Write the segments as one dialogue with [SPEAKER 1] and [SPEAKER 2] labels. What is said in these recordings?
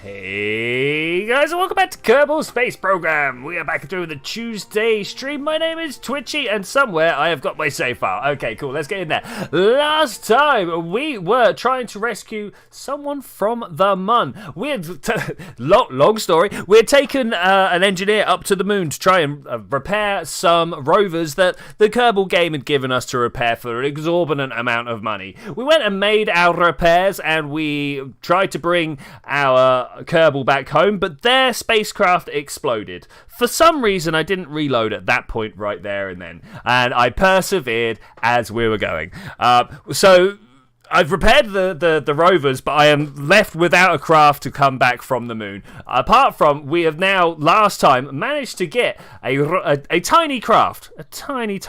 [SPEAKER 1] Hey guys, and welcome back to Kerbal Space Program. We are back doing the Tuesday stream. My name is Twitchi, and somewhere I have got my save file. Okay, cool, let's get in there. Last time, we were trying to rescue someone from the Mun. We had, long story, we had taken an engineer up to the moon to try and repair some rovers that the Kerbal game had given us to repair for an exorbitant amount of money. We went and made our repairs, and we tried to bring our Kerbal back home, but their spacecraft exploded. For some reason, I didn't reload at that point right there and then, and I persevered as we were going. So I've repaired the rovers, but I am left without a craft to come back from the moon. Apart from, we have now, last time, managed to get a tiny craft. A tiny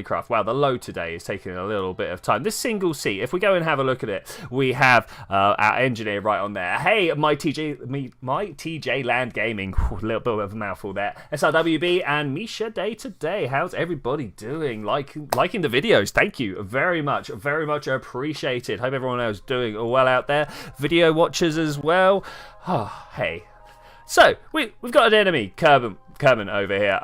[SPEAKER 1] craft. Wow, the load today is taking a little bit of time. This single seat, if we go and have a look at it, we have our engineer right on there. Hey, my TJ Land Gaming. A little bit of a mouthful there. SRWB and Misha Day today. How's everybody doing? Liking the videos. Thank you very much. Very much appreciated. Hope everyone else is doing well out there. Video watchers as well. Oh, hey. So, we've got an enemy, Kerbin over here.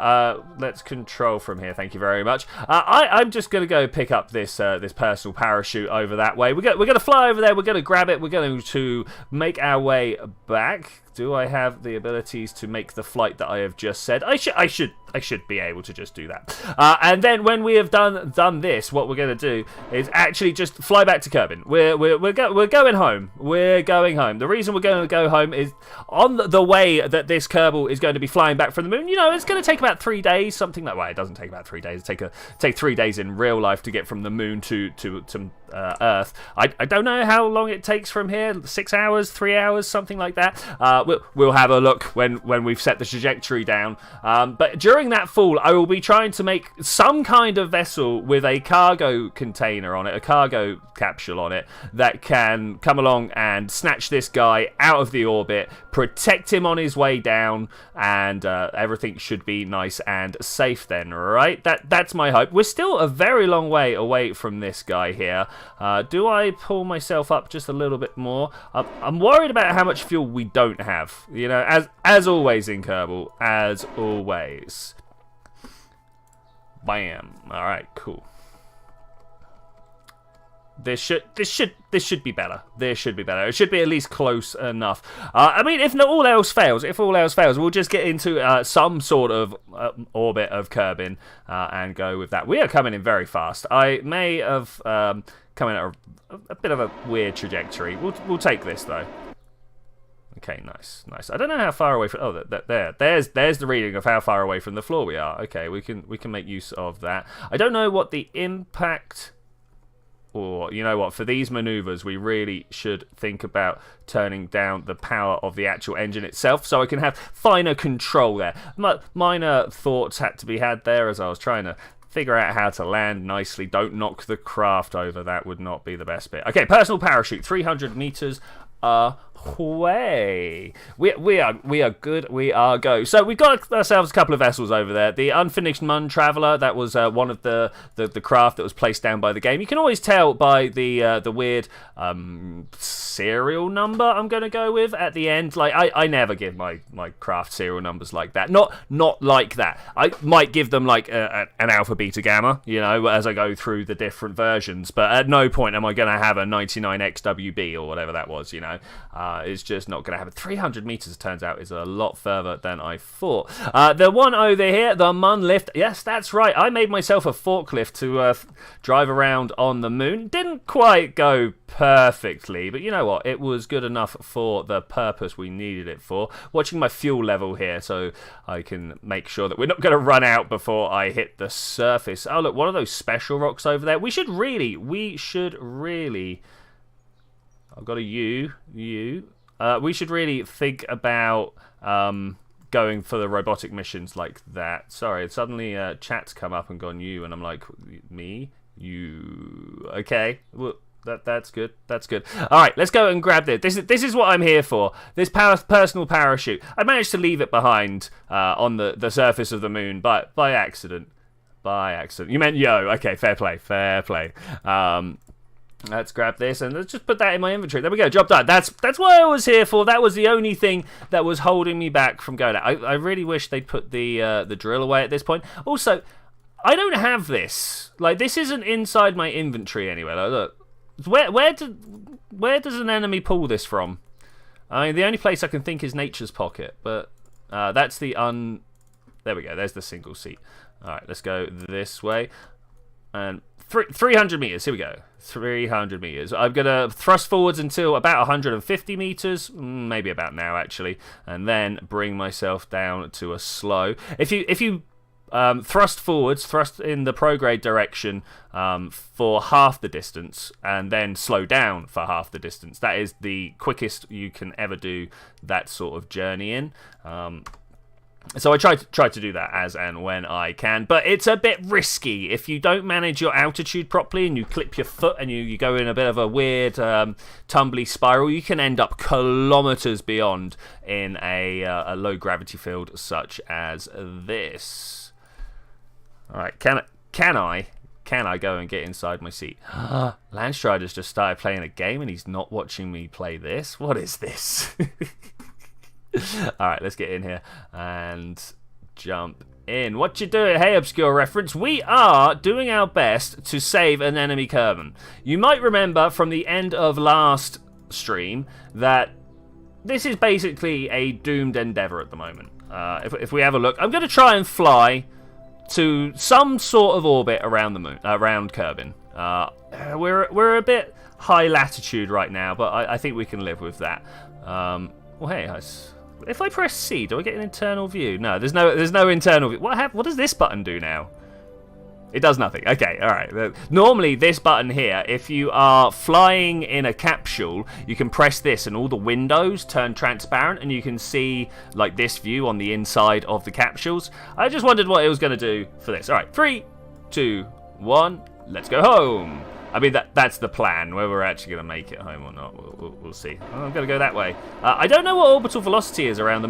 [SPEAKER 1] Let's control from here. Thank you very much. I'm just going to go pick up this personal parachute over that way. We're going to fly over there. We're going to grab it. We're going to make our way back. Do I have the abilities to make the flight that I have just said? I should be able to just do that. And then when we have done this, what we're going to do is actually just fly back to Kerbin. We're going home. We're going home. The reason we're going to go home is on the way that this Kerbal is going to be flying back from the moon. You know, it's going to take about 3 days, something like. Well, it doesn't take about 3 days. It take 3 days in real life to get from the moon to Earth. I don't know how long it takes from here. 6 hours, 3 hours, something like that. We'll have a look when we've set the trajectory down. But during that fall, I will be trying to make some kind of vessel with a cargo container on it, a cargo capsule on it, that can come along and snatch this guy out of the orbit, protect him on his way down, and everything should be nice and safe then, right? That's my hope. We're still a very long way away from this guy here. Do I pull myself up just a little bit more? I'm worried about how much fuel we don't have. You know, as always in Kerbal, as always. Bam. All right, cool. This should be better. This should be better. It should be at least close enough. I mean, if all else fails, we'll just get into some sort of orbit of Kerbin and go with that. We are coming in very fast. I may have come in at a bit of a weird trajectory. We'll take this though. Okay, nice. I don't know how far away from. Oh, there's the reading of how far away from the floor we are. Okay, we can make use of that. I don't know what the impact. Or, you know what, for these maneuvers, we really should think about turning down the power of the actual engine itself so I can have finer control there. Minor thoughts had to be had there as I was trying to figure out how to land nicely. Don't knock the craft over. That would not be the best bit. Okay, personal parachute, 300 meters away. We are good. We are go. So we've got ourselves a couple of vessels over there. The unfinished Mun Traveller, that was one of the craft that was placed down by the game. You can always tell by the weird serial number I'm going to go with at the end. Like I never give my craft serial numbers like that. Not like that. I might give them like an alpha, beta, gamma, you know, as I go through the different versions. But at no point am I going to have a 99XWB or whatever that was, you know. It's just not going to happen. 300 meters, turns out, is a lot further than I thought. The one over here, the Mun lift. Yes, that's right. I made myself a forklift to drive around on the moon. Didn't quite go perfectly, but you know what? It was good enough for the purpose we needed it for. Watching my fuel level here so I can make sure that we're not going to run out before I hit the surface. Oh, look, one of those special rocks over there. We should really... I've got a U. We should really think about going for the robotic missions like that. Sorry, suddenly chat's come up and gone you, and I'm like, me? You? Okay, well, that's good. All right, let's go and grab this. This is what I'm here for. This personal parachute. I managed to leave it behind on the surface of the moon by accident. You meant yo. Okay, fair play. Let's grab this and let's just put that in my inventory. There we go, job done. That's what I was here for. That was the only thing that was holding me back from going out. I really wish they'd put the drill away at this point. Also, I don't have this. Like, this isn't inside my inventory anywhere. Like, look, where does an enemy pull this from? I mean, the only place I can think is Nature's Pocket, but that's the There we go. There's the single seat. All right, let's go this way. And 300 meters. Here we go. 300 meters. I'm going to thrust forwards until about 150 meters. Maybe about now, actually. And then bring myself down to a slow. If you thrust forwards, thrust in the prograde direction for half the distance, and then slow down for half the distance. That is the quickest you can ever do that sort of journey in. So I try to do that as and when I can, but it's a bit risky. If you don't manage your altitude properly and you clip your foot and you go in a bit of a weird tumbly spiral, you can end up kilometers beyond in a low gravity field such as this. All right, can I go and get inside my seat? Landstrider's just started playing a game and he's not watching me play this. What is this? Alright, let's get in here and jump in. What you doing? Hey, Obscure Reference. We are doing our best to save an enemy kerbin. You might remember from the end of last stream that this is basically a doomed endeavour at the moment. If we have a look, I'm going to try and fly to some sort of orbit around the moon, around Kerbin. We're a bit high latitude right now, but I think we can live with that. Well, hey, if I press C, do I get an internal view? No, there's no internal view. What does this button do now? It does nothing. Okay, all right. Normally, this button here, if you are flying in a capsule, you can press this and all the windows turn transparent and you can see like this view on the inside of the capsules. I just wondered what it was going to do for this. All right, 3, 2, 1, let's go home. I mean, that's the plan. Whether we're actually going to make it home or not, we'll see. I'm going to go that way. I don't know what orbital velocity is around the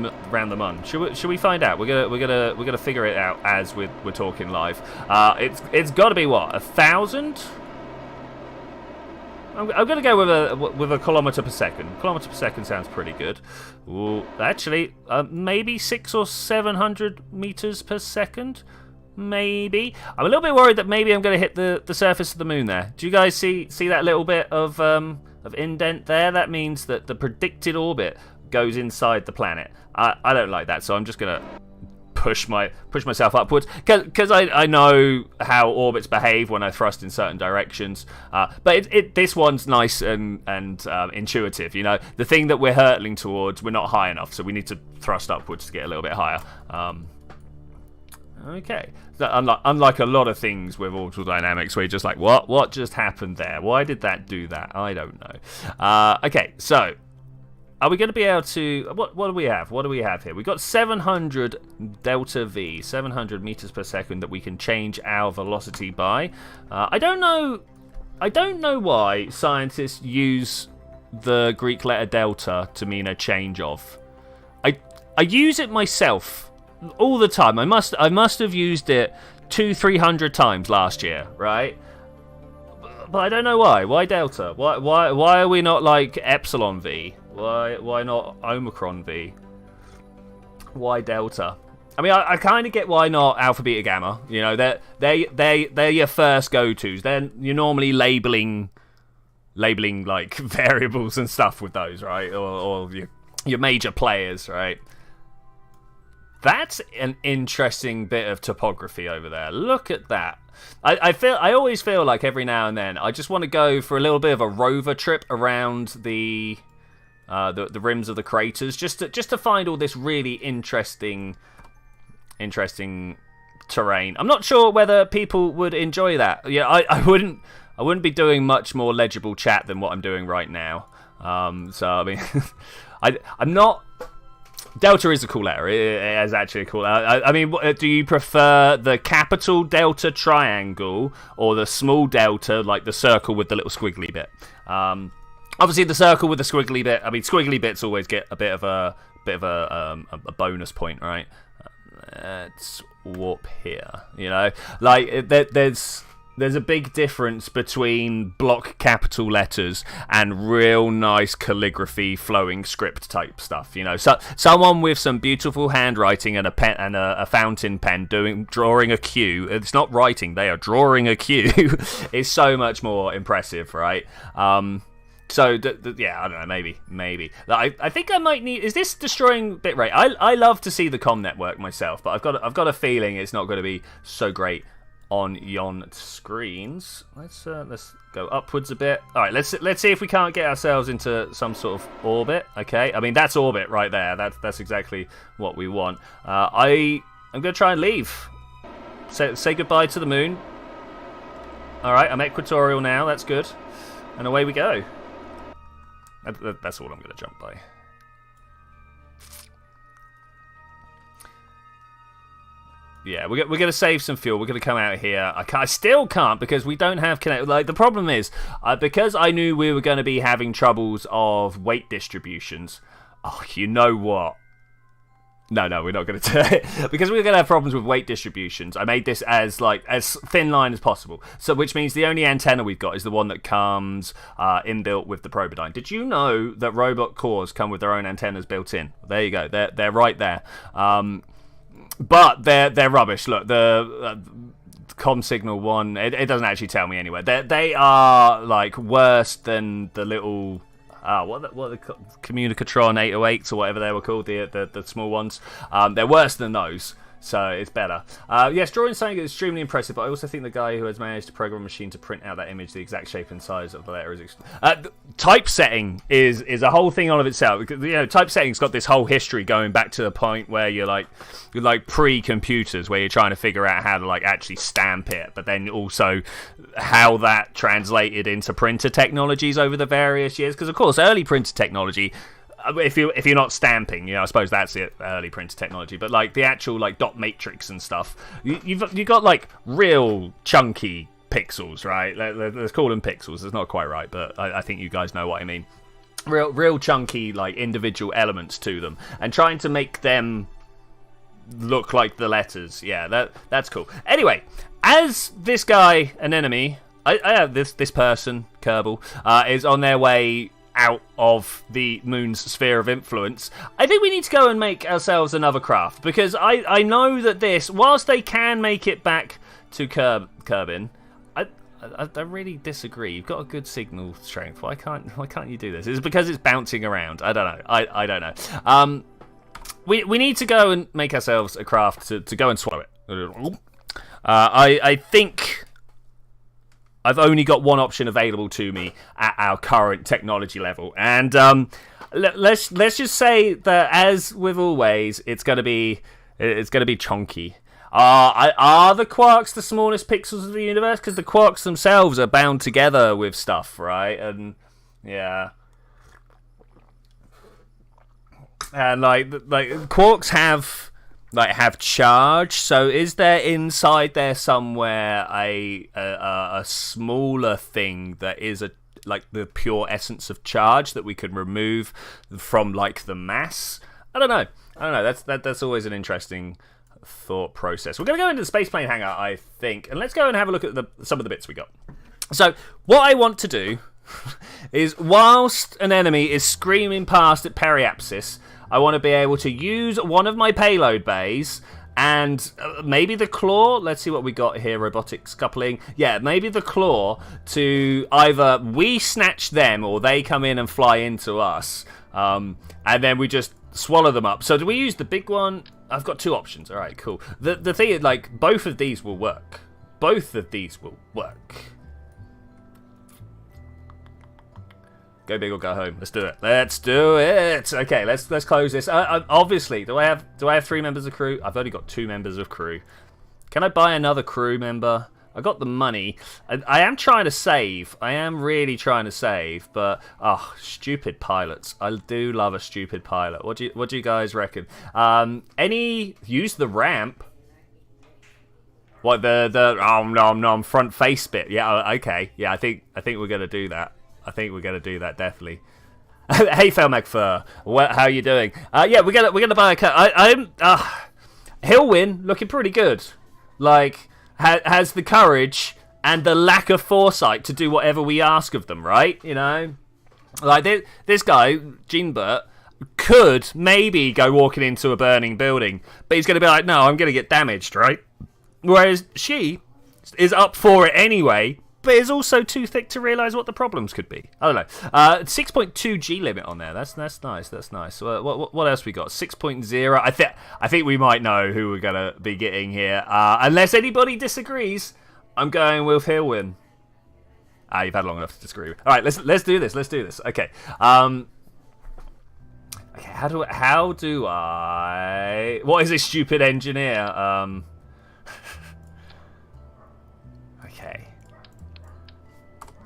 [SPEAKER 1] moon. Should we find out? We're gonna figure it out as we're talking live. It's got to be what, 1,000? I'm going to go with a kilometer per second. Kilometer per second sounds pretty good. Ooh, actually, maybe 600 or 700 meters per second. Maybe. I'm a little bit worried that maybe I'm going to hit the surface of the moon there. Do you guys see that little bit of indent there? That means that the predicted orbit goes inside the planet. I don't like that, so I'm just going to push myself upwards because I know how orbits behave when I thrust in certain directions. But this one's nice and intuitive. You know, the thing that we're hurtling towards, we're not high enough, so we need to thrust upwards to get a little bit higher. Okay, so unlike a lot of things with orbital dynamics, where you're just like, what just happened there? Why did that do that? I don't know. Okay, so are we going to be able to? What do we have? What do we have here? We've got 700 delta V, 700 meters per second that we can change our velocity by. I don't know why scientists use the Greek letter delta to mean a change of. I use it myself all the time. I must have used it 200-300 times last year, right? But I don't know why. Why delta? Why are we not like epsilon V? Why not omicron V? Why delta? I mean, I kind of get why not alpha, beta, gamma. You know, they're your first go-tos. Then you're normally labeling like variables and stuff with those, right? Or your major players, right? That's an interesting bit of topography over there. Look at that. I always feel like every now and then I just want to go for a little bit of a rover trip around the rims of the craters, just to find all this really interesting terrain. I'm not sure whether people would enjoy that. Yeah, I wouldn't be doing much more legible chat than what I'm doing right now. So I mean, I'm not. Delta is a cool letter. It is actually a cool letter. I mean, do you prefer the capital delta triangle or the small delta, like the circle with the little squiggly bit? Obviously, the circle with the squiggly bit. I mean, squiggly bits always get a bit of a bonus point, right? Let's warp here. You know, like there's there's a big difference between block capital letters and real nice calligraphy, flowing script type stuff. You know, so someone with some beautiful handwriting and a pen and a fountain pen drawing a Q. It's not writing; they are drawing a Q. Is so much more impressive, right? So yeah, I don't know. Maybe. I think I might need. Is this destroying bitrate? I love to see the comm network myself, but I've got a feeling it's not going to be so great on yon screens. Let's go upwards a bit. All right, let's see if we can't get ourselves into some sort of orbit. Okay, I mean that's orbit right there. That's exactly what we want. I'm gonna try and leave. Say goodbye to the moon. All right, I'm equatorial now. That's good, and away we go. That's all I'm gonna jump by. Yeah, we're going to save some fuel. We're going to come out here. I still can't because we don't have connect. Like the problem is because I knew we were going to be having troubles of weight distributions. Oh, you know what? No, we're not going to do it because we're going to have problems with weight distributions. I made this as thin line as possible. So, which means the only antenna we've got is the one that comes inbuilt with the Probodyne. Did you know that robot cores come with their own antennas built in? There you go. They're right there. But they're rubbish. Look, the comm signal one, it doesn't actually tell me anywhere. They are like worse than the little what are the Communicatron 808s or whatever they were called, the small ones. They're worse than those. So it's better. Yes, drawing something is extremely impressive, but I also think the guy who has managed to program a machine to print out that image the exact shape and size of the letter is... typesetting is a whole thing all of itself. Because, you know, typesetting's got this whole history going back to the point where you're like pre-computers, where you're trying to figure out how to like actually stamp it, but then also how that translated into printer technologies over the various years. Because of course, early printer technology, if you're not stamping, you know, I suppose that's the early printer technology. But like the actual like dot matrix and stuff, you've got like real chunky pixels, right? Let's call them pixels. It's not quite right, but I think you guys know what I mean. Real chunky like individual elements to them, and trying to make them look like the letters. Yeah, that's cool. Anyway, as this guy, an enemy, I have this person, Kerbal, is on their way out of the moon's sphere of influence, I think we need to go and make ourselves another craft, because I know that this, whilst they can make it back to Kerbin, I really disagree. You've got a good signal strength. Why can't you do this? Is it because it's bouncing around? I don't know. I don't know. We need to go and make ourselves a craft to go and swallow it. I think I've only got one option available to me at our current technology level, and let's just say that, as with always, it's gonna be chunky. Are the quarks the smallest pixels of the universe? Because the quarks themselves are bound together with stuff, right? And yeah, and like quarks have charge. So is there inside there somewhere a smaller thing that is like the pure essence of charge that we can remove from like the mass? I don't know. That's always an interesting thought process. We're going to go into the spaceplane hangar, I think, and let's go and have a look at some of the bits we got. So what I want to do is, whilst an enemy is screaming past at periapsis, I want to be able to use one of my payload bays and maybe the claw. Let's see what we got here. Robotics coupling. Yeah, maybe the claw, to either we snatch them or they come in and fly into us, and then we just swallow them up. So do we use the big one? I've got two options. All right, cool. The thing is, like, both of these will work. Both of these will work. Go big or go home. Let's do it. Let's do it. Okay, let's close this. Obviously, do I have 3 members of crew? I've only got 2 members of crew. Can I buy another crew member? I got the money. I am trying to save. I am really trying to save, but stupid pilots. I do love a stupid pilot. What do you guys reckon? Use the ramp. What the front face bit? Yeah, okay. Yeah, I think we're gonna do that. Definitely. Hey, Phil McFur, how are you doing? Yeah, we're gonna buy a car. He'll win, looking pretty good. Like, has the courage and the lack of foresight to do whatever we ask of them, right? You know? Like, this guy, Gene Burt, could maybe go walking into a burning building, but he's going to be like, no, I'm going to get damaged, right? Whereas she is up for it anyway, but is also too thick to realise what the problems could be. I don't know. 6.2 G limit on there. That's nice. That's nice. What else we got? 6.0. I think we might know who we're going to be getting here. Unless anybody disagrees, I'm going with Hillwin. You've had long enough to disagree. All right, let's do this. Let's do this. Okay. Okay. How do I? What is a stupid engineer? Okay.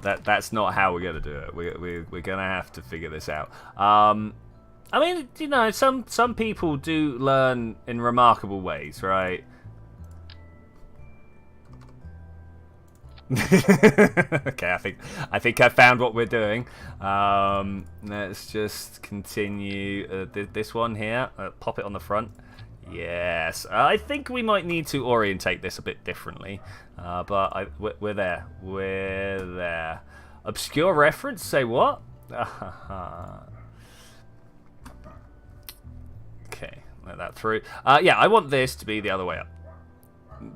[SPEAKER 1] That's not how we're gonna do it. We're gonna have to figure this out. I mean, you know, some people do learn in remarkable ways, right? Okay, I think I found what we're doing. Let's just continue this one here. Pop it on the front. Yes, I think we might need to orientate this a bit differently, but we're there. We're there. Obscure reference? Say what? Okay, let that through. Yeah, I want this to be the other way up.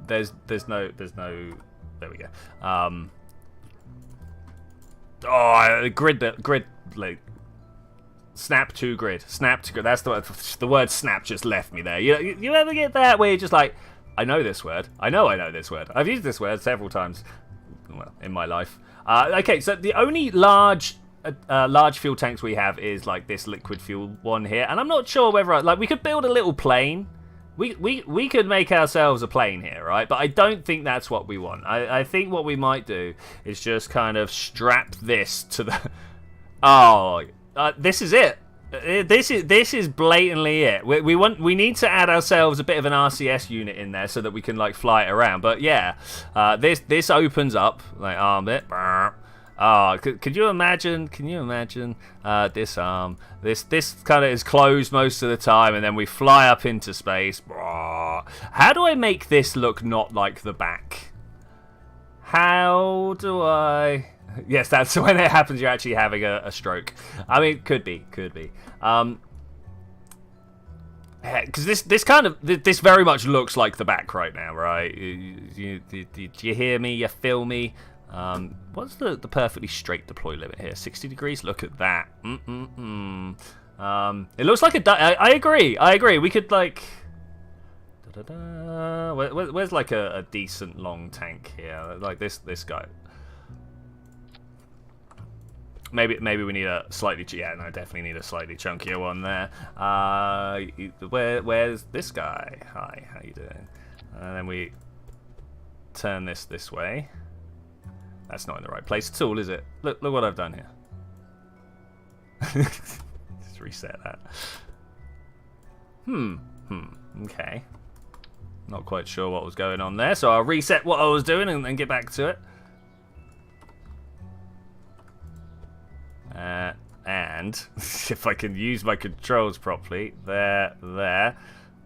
[SPEAKER 1] There's no. There we go. Grid, like, snap to grid. Snap to grid. That's the word snap just left me there. You ever get that where you're just like, I know this word. I know this word. I've used this word several times, well, in my life. Okay, so the only large fuel tanks we have is like this liquid fuel one here, and I'm not sure whether like we could build a little plane. We could make ourselves a plane here, right? But I don't think that's what we want. I think what we might do is just kind of strap this to the... Oh, this is it. This is blatantly it. We need to add ourselves a bit of an RCS unit in there so that we can like fly it around. But yeah, this opens up like arm bit. Oh, could you imagine? Can you imagine this arm? This kind of is closed most of the time, and then we fly up into space. How do I make this look not like the back? How do I? Yes, that's when it happens. You're actually having a stroke. I mean, could be. Because this very much looks like the back right now, right? You hear me? You feel me? What's the perfectly straight deploy limit here? 60 degrees? Look at that. It looks like I agree. We could, like... Where's like a decent long tank here? Like this guy. Maybe we need a slightly... Yeah, no, definitely need a slightly chunkier one there. Where's this guy? Hi, how you doing? And then we turn this way. That's not in the right place at all, is it? Look what I've done here. Just reset that. Okay. Not quite sure what was going on there, so I'll reset what I was doing and get back to it. And if I can use my controls properly, there.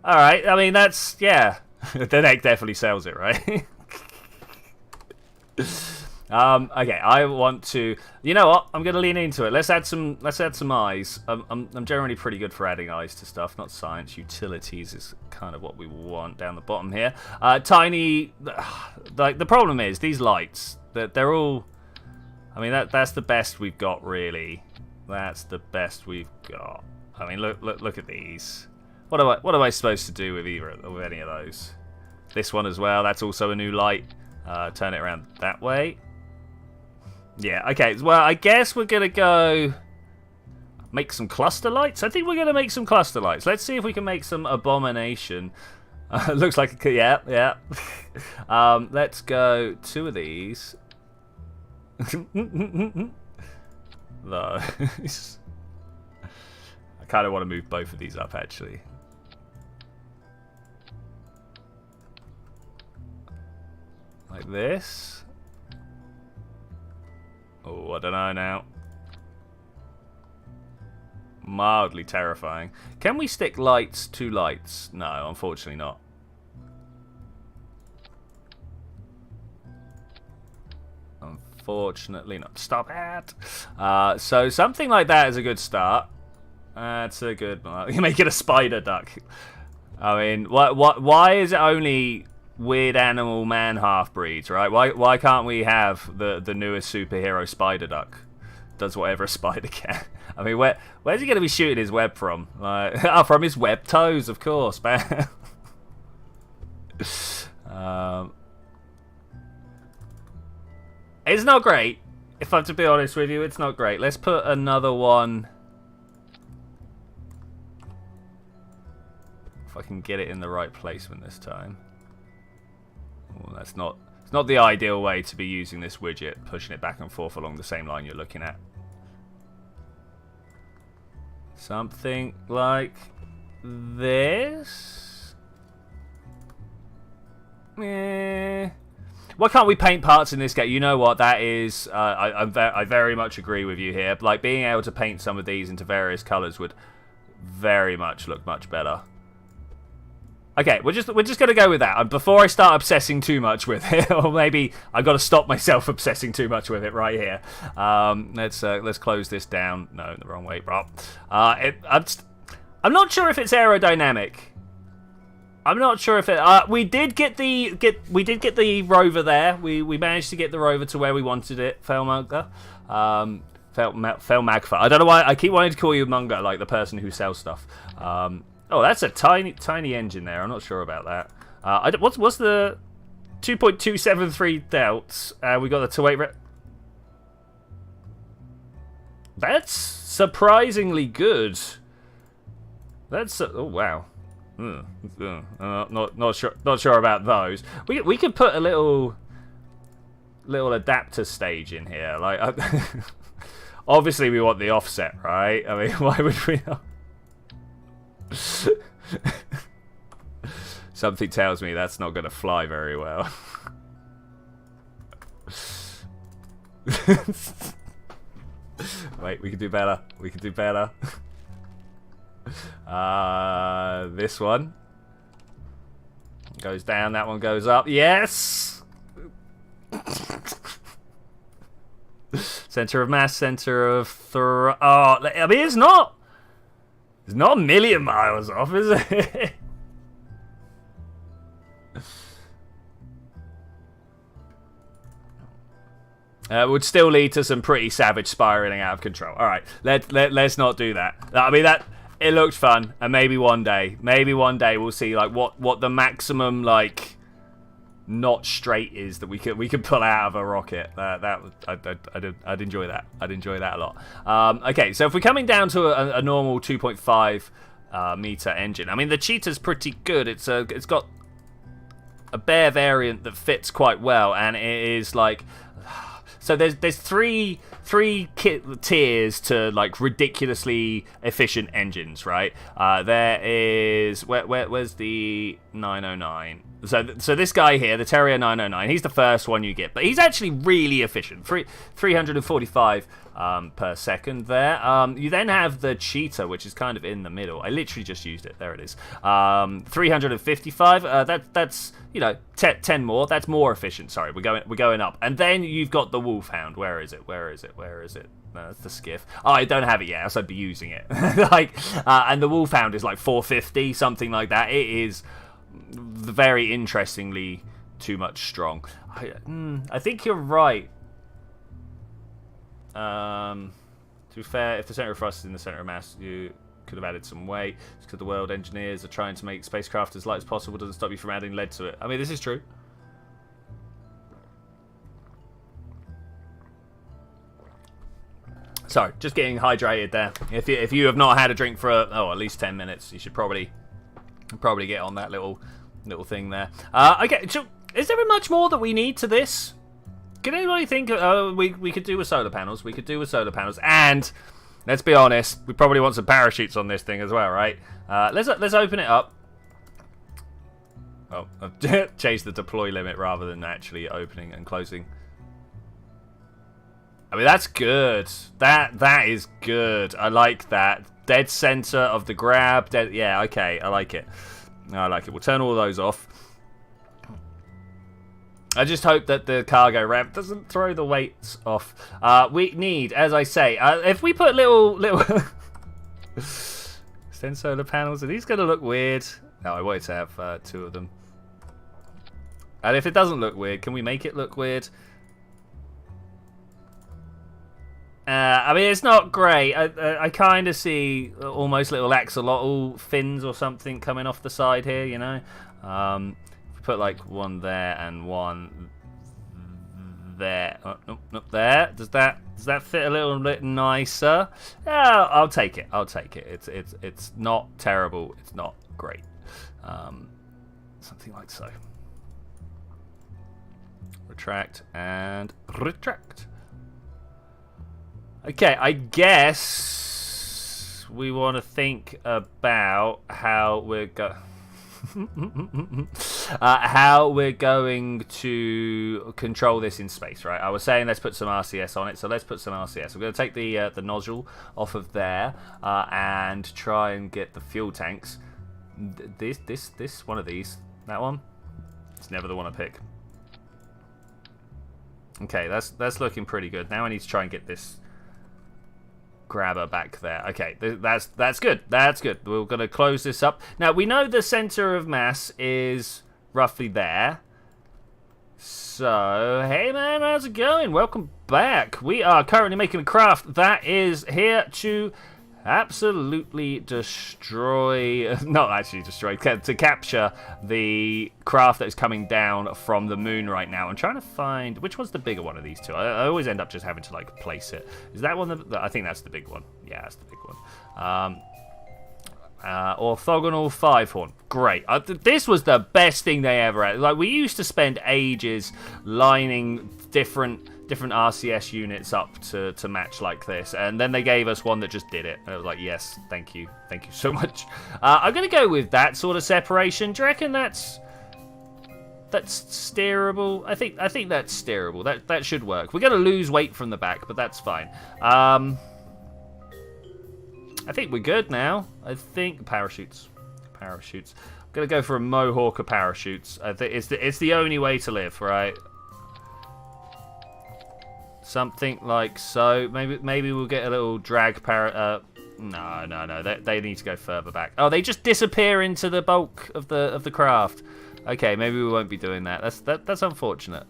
[SPEAKER 1] All right. I mean, that's yeah. The neck definitely sells it, right? Okay, I want to. You know what? I'm gonna lean into it. Let's add some eyes. I'm generally pretty good for adding eyes to stuff. Not science. Utilities is kind of what we want down the bottom here. Tiny. Like the problem is these lights. They're all. I mean that's the best we've got really. That's the best we've got. I mean look at these. What am I supposed to do with any of those? This one as well. That's also a new light. Turn it around that way. Yeah, okay. Well, I guess we're going to go make some cluster lights. I think we're going to make some cluster lights. Let's see if we can make some abomination. Looks like yeah. Let's go 2 of these. Those. I kind of want to move both of these up, actually. Like this. Oh, I don't know now. Mildly terrifying. Can we stick lights to lights? No, unfortunately not. unfortunately not. Stop it. So something like that is a good start. That's a good. You make it a spider duck. I mean, why is it only weird animal man half breeds, right? Why can't we have the newest superhero spider duck? Does whatever a spider can. I mean, where's he going to be shooting his web from? Like, from his web toes, of course, man. It's not great. If I'm to be honest with you, it's not great. Let's put another one. If I can get it in the right placement this time. Well, that's not. It's not the ideal way to be using this widget, pushing it back and forth along the same line you're looking at. Something like this. Why can't we paint parts in this game? You know what? That is, I very much agree with you here. Like, being able to paint some of these into various colours would very much look much better. Okay, we're just gonna go with that. And before I start obsessing too much with it, or maybe I've got to stop myself obsessing too much with it right here. Let's close this down. No, the wrong way, bro. I'm not sure if it's aerodynamic. I'm not sure if it. We did get the rover there. We managed to get the rover to where we wanted it. Felmugger. Felmagfa. I don't know why I keep wanting to call you Munger, like the person who sells stuff. Oh, that's a tiny engine there. I'm not sure about that. What's the 2.273 delts? We got the 2.8. That's surprisingly good. That's oh wow. Not sure about those. We could put a little adapter stage in here. Like, obviously we want the offset, right? I mean, why would we not? Something tells me that's not going to fly very well. Wait, we can do better. We can do better. This one goes down. That one goes up. Yes. Center of mass. Center of oh, I mean, it's not a million miles off, is it? Would still lead to some pretty savage spiraling out of control. All right, let's not do that. I mean, it looked fun, and maybe one day we'll see like what the maximum like not straight is that we could pull out of a rocket. I'd enjoy that. I'd enjoy that a lot. Okay, so if we're coming down to a normal 2.5 meter engine, I mean the Cheetah's pretty good. It's got a bare variant that fits quite well, and it is like. So there's three tiers to like ridiculously efficient engines, right? There is where's the 909? So this guy here, the Terrier 909, he's the first one you get, but he's actually really efficient. 345 per second there. You then have the Cheetah, which is kind of in the middle. I literally just used it. There it is. 355. That's 10 more. That's more efficient. Sorry, we're going up. And then you've got the Wolfhound. Where is it? No, that's the Skiff. Oh, I don't have it yet, else I'd be using it. And the Wolfhound is like 450, something like that. It is very interestingly too much strong. I think you're right. To be fair, if the center of thrust is in the center of mass, you could have added some weight. It's because the world engineers are trying to make spacecraft as light as possible. Doesn't stop you from adding lead to it. I mean, this is true. Sorry, just getting hydrated there. If you have not had a drink for at least 10 minutes, you should probably get on that little thing there. Okay, so is there much more that we need to this? Can anybody think we could do with solar panels? We could do with solar panels, and let's be honest, we probably want some parachutes on this thing as well, right? Let's open it up. Oh, I've changed the deploy limit rather than actually opening and closing. I mean, that's good. That is good. I like that. Dead center of the grab. Yeah, okay, I like it. We'll turn all those off. I just hope that the cargo ramp doesn't throw the weights off. We need, as I say, if we put little extend solar panels, are these going to look weird? No, I wanted to have 2 of them. And if it doesn't look weird, can we make it look weird? I mean, it's not great. I kind of see almost little axolotl fins or something coming off the side here, you know? If we put like one there and one there. Oh, nope, there. Does that fit a little bit nicer? Yeah, I'll take it. I'll take it. It's not terrible. It's not great. Something like so. Retract and retract. Okay, I guess we want to think about how we're going to control this in space, right? I was saying let's put some RCS on it, so let's put some RCS. We're going to take the nozzle off of there and try and get the fuel tanks. This one of these, that one. It's never the one I pick. Okay, that's looking pretty good. Now I need to try and get this grabber back there. Okay, that's good. That's good. We're going to close this up. Now, we know the center of mass is roughly there. So, hey man, how's it going? Welcome back. We are currently making a craft that is here to absolutely destroy, not actually destroy, to capture the craft that is coming down from the moon right now. I'm trying to find, which one's the bigger one of these two? I always end up just having to like place it. Is that one, I think that's the big one. Yeah, that's the big one. Orthogonal 5-horn. Great. This was the best thing they ever had. Like, we used to spend ages lining different RCS units up to match like this, and then they gave us one that just did it, and it was like, yes, thank you so much. I'm gonna go with that sort of separation. Do you reckon that's steerable? I think that's steerable. That should work. We're gonna lose weight from the back, but that's fine. I think we're good now. I think parachutes. I'm gonna go for a mohawk of parachutes. I think it's the only way to live, right? Something like so. Maybe we'll get a little drag No. They need to go further back. Oh, they just disappear into the bulk of the craft. Okay, maybe we won't be doing that. That's unfortunate.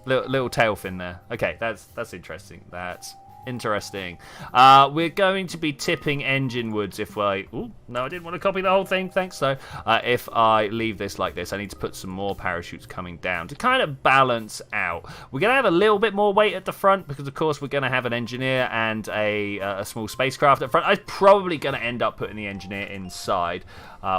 [SPEAKER 1] Little tail fin there. Okay, that's interesting. That's interesting. We're going to be tipping engine woods if I... Ooh, no, I didn't want to copy the whole thing. Thanks, though. If I leave this like this, I need to put some more parachutes coming down to kind of balance out. We're going to have a little bit more weight at the front because, of course, we're going to have an engineer and a small spacecraft at front. I'm probably going to end up putting the engineer inside,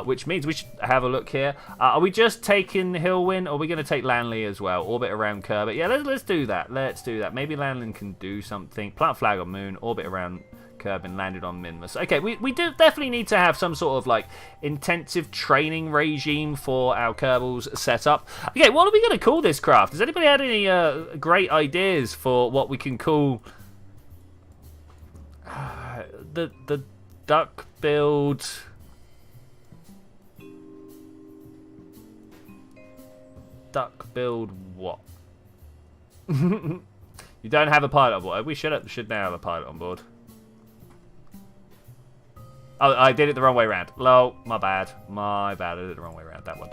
[SPEAKER 1] which means we should have a look here. Are we just taking Hillwin, or are we going to take Lanley as well? Orbit around Kerbal. Yeah, let's do that. Let's do that. Maybe Lanley can do something. Plant flag on moon, orbit around Kerbin, landed on Minmus. Okay, we do definitely need to have some sort of like intensive training regime for our Kerbals set up. Okay, what are we going to call this craft? Has anybody had any great ideas for what we can call the duck build? Duck build what? You don't have a pilot on board. We should now have a pilot on board. Oh, I did it the wrong way around. Lol, my bad. I did it the wrong way around. That one.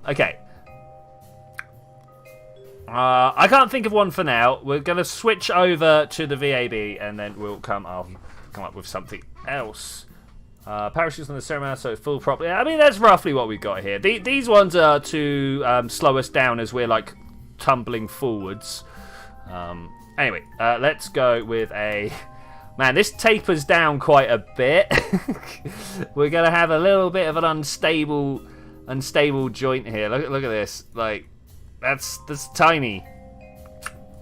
[SPEAKER 1] Okay. I can't think of one for now. We're going to switch over to the VAB, and then I'll come up with something else. Parachutes on the ceremony, so it's full properly. I mean, that's roughly what we've got here. These ones are to slow us down as we're like tumbling forwards. Anyway, let's go with a... Man, this tapers down quite a bit. We're going to have a little bit of an unstable joint here. Look at this. Like, that's tiny.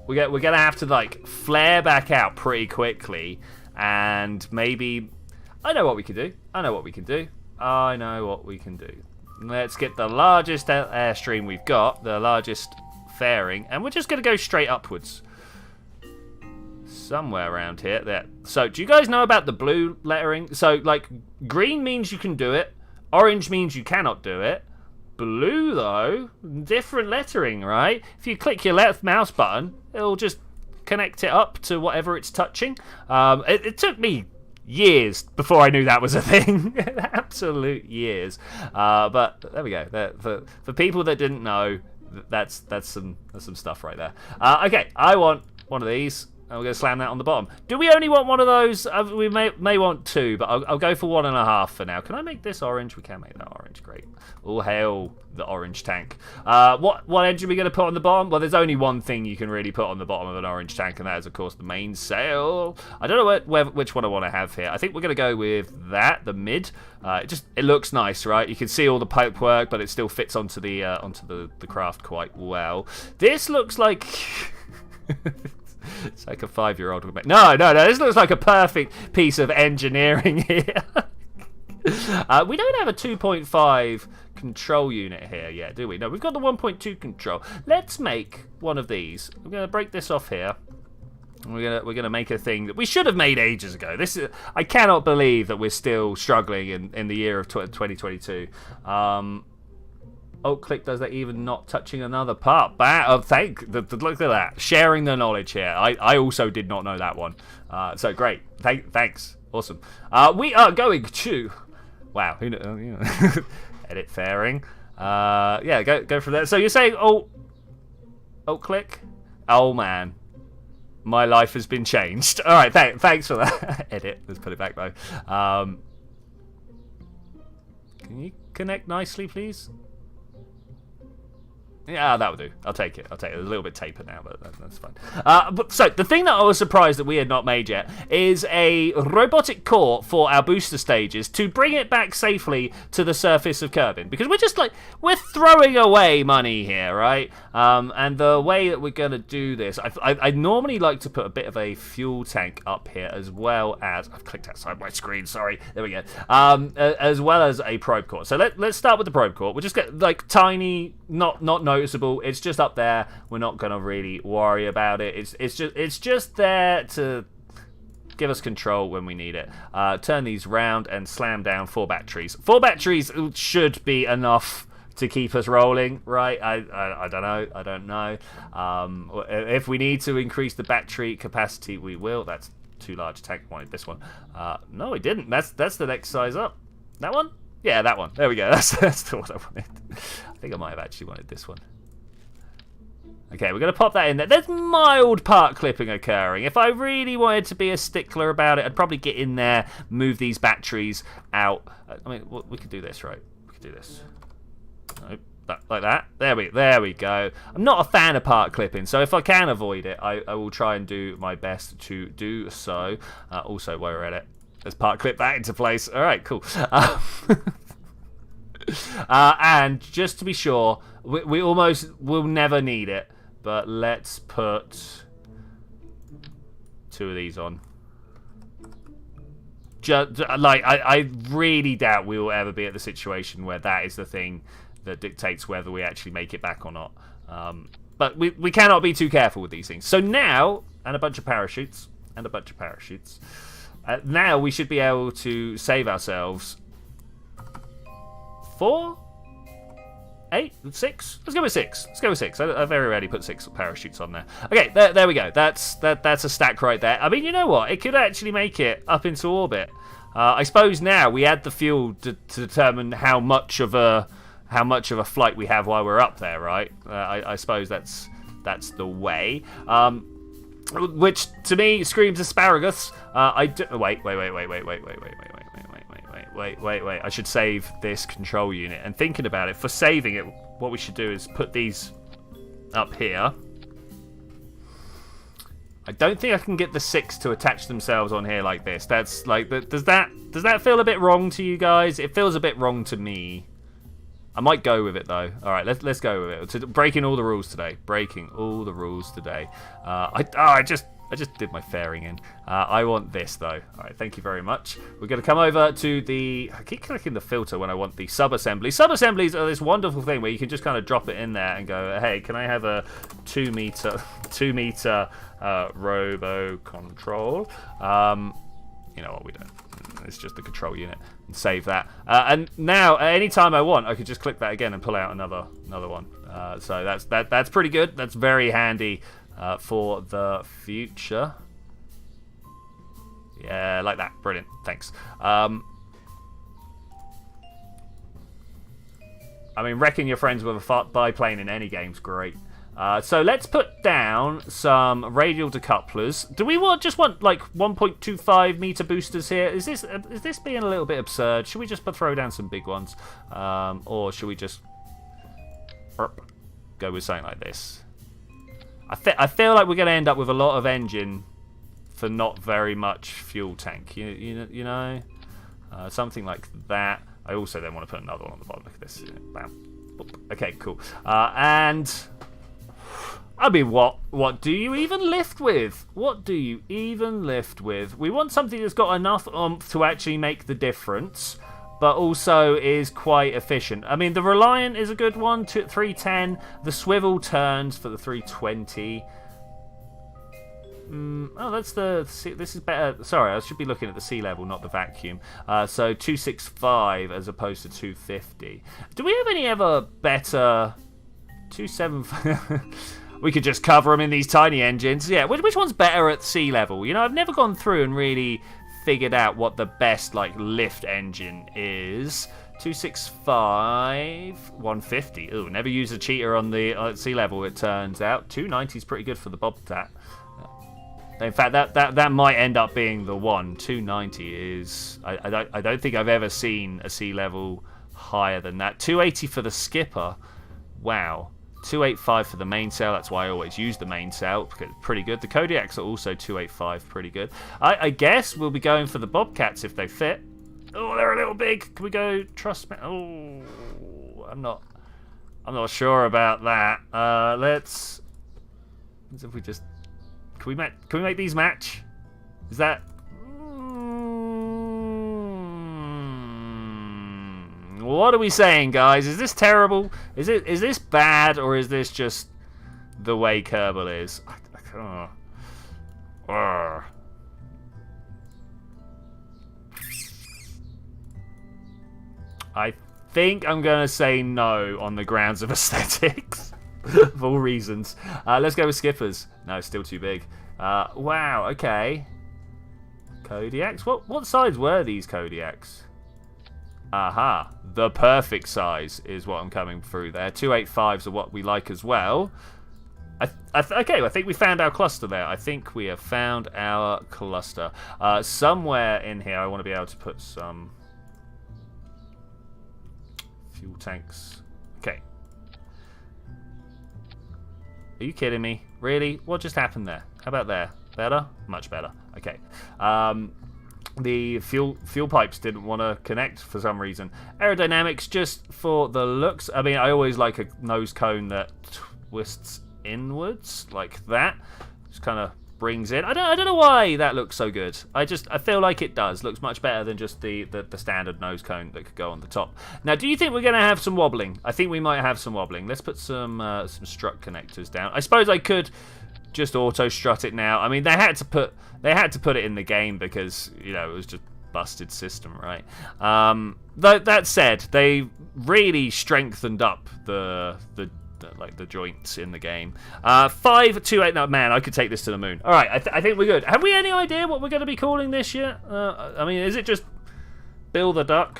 [SPEAKER 1] We're going to have to like flare back out pretty quickly, and maybe... I know what we can do. Let's get the largest airstream we've got, the largest fairing, and we're just going to go straight upwards. Somewhere around here. There. So, do you guys know about the blue lettering? So, like, green means you can do it, orange means you cannot do it, blue, though. Different lettering, right? If you click your left mouse button, it'll just connect it up to whatever it's touching. It took me years before I knew that was a thing. Absolute years. But there we go. For people that didn't know, that's some stuff right there. Okay, I want one of these. And we're going to slam that on the bottom. Do we only want one of those? We may want two, but I'll go for 1.5 for now. Can I make this orange? We can make that orange. Great. All hail the orange tank. What engine are we going to put on the bottom? Well, there's only one thing you can really put on the bottom of an orange tank, and that is, of course, the mainsail. I don't know which one I want to have here. I think we're going to go with that, the mid. It looks nice, right? You can see all the pipe work, but it still fits onto the craft quite well. This looks like... It's like a 5-year-old would make. No. This looks like a perfect piece of engineering here. We don't have a 2.5 control unit here yet, do we? No, we've got the 1.2 control. Let's make one of these. I'm going to break this off here. We're gonna make a thing that we should have made ages ago. I cannot believe that we're still struggling in the year of 2022. Oh, click does that even not touching another part. Look at that. Sharing the knowledge here. I also did not know that one. So great. Thanks. Awesome. We are going to... Wow. Who knew? Edit fairing. Yeah, go from there. So you're saying, oh, click. Oh, man. My life has been changed. All right, thanks for that. Edit. Let's put it back, though. Can you connect nicely, please? Yeah, that will do. I'll take it. It's a little bit tapered now, but that's fine. So, the thing that I was surprised that we had not made yet is a robotic core for our booster stages to bring it back safely to the surface of Kerbin. Because we're throwing away money here, right? And the way that we're going to do this, I normally like to put a bit of a fuel tank up here, as well as... I've clicked outside my screen, sorry. There we go. As well as a probe core. So let's start with the probe core. We'll just get, like, tiny, not noticeable. It's just up there. We're not going to really worry about it. It's just there to give us control when we need it. Turn these round and slam down 4 batteries. 4 batteries should be enough to keep us rolling, right? I don't know. If we need to increase the battery capacity, we will. That's too large a tank. I wanted this one. No, we didn't. That's the next size up. That one? Yeah, that one. There we go. That's the one I wanted. I think I might have actually wanted this one. Okay, we're going to pop that in there. There's mild part clipping occurring. If I really wanted to be a stickler about it, I'd probably get in there, move these batteries out. I mean, we could do this, right? We could do this. Nope. Like that. There we go. I'm not a fan of part clipping, so if I can avoid it, I will try and do my best to do so. Also, while we're at it, let's part clip that into place. All right, cool. And just to be sure, we almost will never need it, but let's put 2 of these on. I really doubt we will ever be at the situation where that is the thing that dictates whether we actually make it back or not. But we cannot be too careful with these things. So now, and a bunch of parachutes, now we should be able to save ourselves 4, 8, 6. Let's go with 6. I very rarely put 6 parachutes on there. Okay, there we go. That's a stack right there. I mean, you know what? It could actually make it up into orbit. I suppose now we add the fuel to determine how much of a flight we have while we're up there, right? I suppose that's the way. Which to me screams asparagus. Wait. I should save this control unit. And thinking about it, for saving it, what we should do is put these up here. I don't think I can get the 6 to attach themselves on here like this. That's like, does that feel a bit wrong to you guys? It feels a bit wrong to me. I might go with it though. All right, let's go with it. Breaking all the rules today. I just did my fairing in. I want this though. All right, thank you very much. We're going to come over to the... I keep clicking the filter when I want the sub-assembly. Sub-assemblies are this wonderful thing where you can just kind of drop it in there and go, hey, can I have a 2 meter robo control? You know what, we don't. it's just the control unit, and save that. And now, at any time I want, I could just click that again and pull out another one. So that's pretty good. That's very handy for the future. Yeah, like that. Brilliant. Thanks. I mean, wrecking your friends with a biplane in any game's great. So let's put down some radial decouplers. Do we just want like 1.25 meter boosters here? Is this being a little bit absurd? Should we just throw down some big ones, or should we just go with something like this? I feel like we're going to end up with a lot of engine for not very much fuel tank. You know, something like that. I also then want to put another one on the bottom. Look at this. Bam. Okay, cool. And I mean, what do you even lift with? What do you even lift with? We want something that's got enough oomph to actually make the difference, but also is quite efficient. I mean, the Reliant is a good one, 310. The swivel turns for the 320. Oh, that's this is better. Sorry, I should be looking at the sea level, not the vacuum. So 265 as opposed to 250. Do we have any ever better 275? We could just cover them in these tiny engines. Yeah, which one's better at sea level? You know, I've never gone through and really figured out what the best like lift engine is. 265, 150. Ooh, never use a cheater on the sea level. It turns out 290 is pretty good for the Bobcat. In fact, that might end up being the one. 290 is. I don't think I've ever seen a sea level higher than that. 280 for the skipper. Wow. 285 for the mainsail. That's why I always use the mainsail, because it's pretty good. The Kodiaks are also 285, pretty good. I guess we'll be going for the Bobcats if they fit. Oh, they're a little big. Can we go trust me? Oh, I'm not sure about that. Let's if we just can we make these match? Is that what are we saying, guys? Is this terrible? Is this bad, or is this just the way Kerbal is? I think I'm going to say no on the grounds of aesthetics. For all reasons. Let's go with skippers. No, still too big. Wow, okay. Kodiaks? What size were these Kodiaks? Aha. The perfect size is what I'm coming through there. 285s are what we like as well. Okay, I think we found our cluster there. I think we have found our cluster. Somewhere in here I want to be able to put some fuel tanks. Okay. Are you kidding me? Really? What just happened there? How about there? Better? Much better. Okay. The fuel pipes didn't want to connect for some reason. Aerodynamics, just for the looks. I mean, I always like a nose cone that twists inwards like that. Just kind of brings in. I don't know why that looks so good. I feel like it does. Looks much better than just the standard nose cone that could go on the top. Now, do you think we're going to have some wobbling? I think we might have some wobbling. Let's put some strut connectors down. I suppose I could just auto strut it now. I mean, they had to put it in the game because, you know, it was just busted system, right? Though that said, they really strengthened up the joints in the game. 528. No, man, I could take this to the moon. All right, I think we're good. Have we any idea what we're going to be calling this yet? I mean, is it just Bill the Duck?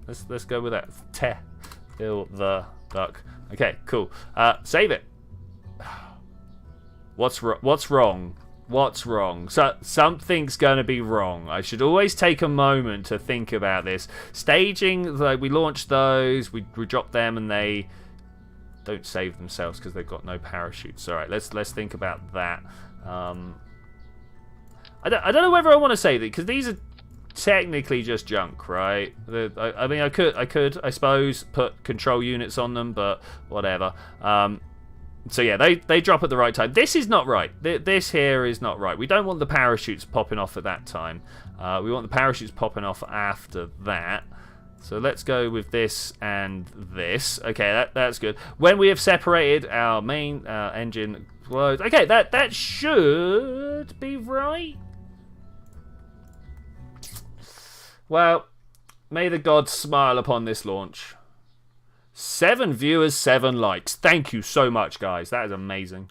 [SPEAKER 1] Let's go with that. Bill the Duck. Okay, cool. Save it. What's wrong? What's wrong? So something's going to be wrong. I should always take a moment to think about this. Staging, like we launched those, we dropped them, and they don't save themselves because they've got no parachutes. All right, let's think about that. I don't know whether I want to save it because these are technically just junk, right? I mean, I could, I suppose, put control units on them, but whatever. So yeah, they drop at the right time. This is not right. This here is not right. We don't want the parachutes popping off at that time. We want the parachutes popping off after that. So let's go with this and this. Okay, that's good. When we have separated our main engine, okay, that should be right. Well, may the gods smile upon this launch. 7 viewers, 7 likes. Thank you so much, guys. That is amazing.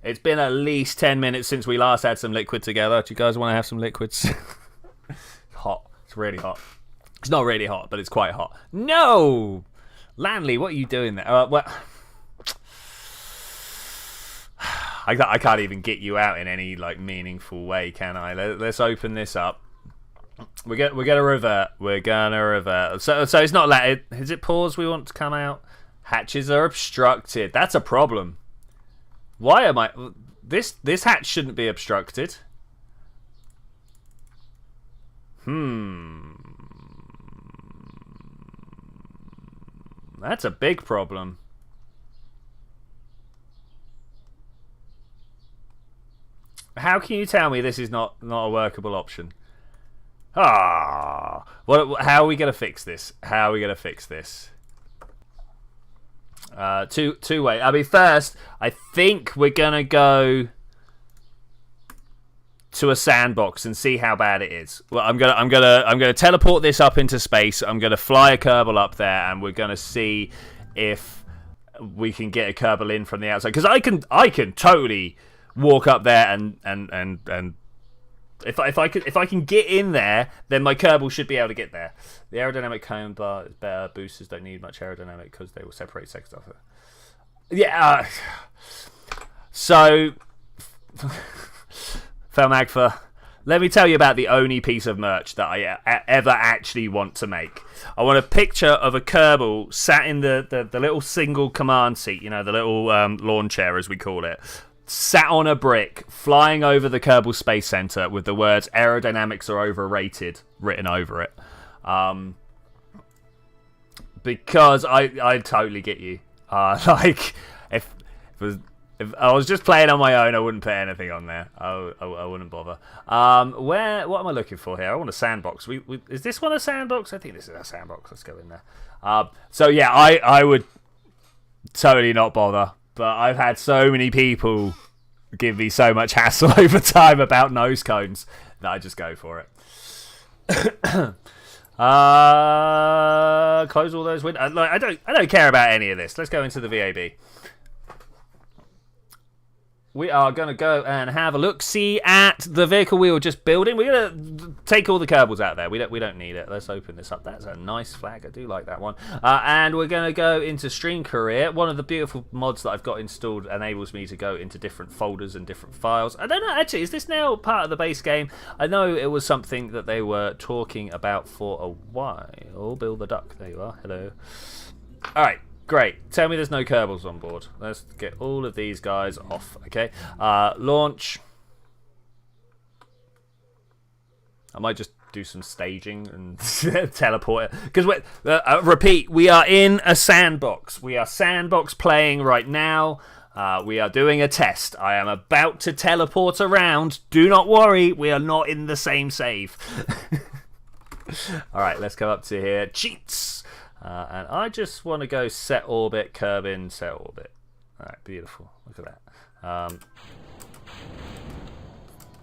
[SPEAKER 1] It's been at least 10 minutes since we last had some liquid together. Do you guys want to have some liquids? Hot. It's really hot. It's not really hot, but it's quite hot. No! Lanley, what are you doing there? Well, I can't even get you out in any like meaningful way, can I? Let's open this up. We're gonna revert. We're gonna revert. So it's not like is it pause we want to come out? Hatches are obstructed. That's a problem. Why am I? This hatch shouldn't be obstructed. That's a big problem. How can you tell me this is not a workable option? How are we gonna fix this? How are we gonna fix this? Two way. I mean, first, I think we're gonna go to a sandbox and see how bad it is. Well, I'm gonna teleport this up into space. I'm gonna fly a Kerbal up there, and we're gonna see if we can get a Kerbal in from the outside. Because I can totally walk up there and if I can get in there, then my Kerbal should be able to get there. The aerodynamic cone bar is better. Boosters don't need much aerodynamic because they will separate sex stuff. Yeah. So, Felmagfa, let me tell you about the only piece of merch that I ever actually want to make. I want a picture of a Kerbal sat in the little single command seat, you know, the little lawn chair as we call it, sat on a brick, flying over the Kerbal Space Center with the words "aerodynamics are overrated" written over it. Because I totally get you. Like, if I was just playing on my own, I wouldn't put anything on there. I wouldn't bother. What am I looking for here? I want a sandbox. Is this one a sandbox? I think this is a sandbox. Let's go in there. So yeah, I would totally not bother. But I've had so many people give me so much hassle over time about nose cones that I just go for it. Close all those windows. I don't care about any of this. Let's go into the VAB. We are going to go and have a look-see at the vehicle we were just building. We're going to take all the Kerbals out there. We don't need it. Let's open this up. That's a nice flag. I do like that one. And we're going to go into Stream Career. One of the beautiful mods that I've got installed enables me to go into different folders and different files. I don't know, actually, is this now part of the base game? I know it was something that they were talking about for a while. Bill the Duck. There you are. Hello. All right. Great. Tell me there's no Kerbals on board. Let's get all of these guys off. Okay. Launch. I might just do some staging and teleport it. Because, repeat, we are in a sandbox. We are sandbox playing right now. We are doing a test. I am about to teleport around. Do not worry. We are not in the same save. Alright, let's come up to here. Cheats. And I just want to go set orbit, kerbin, set orbit. Alright, beautiful. Look at that.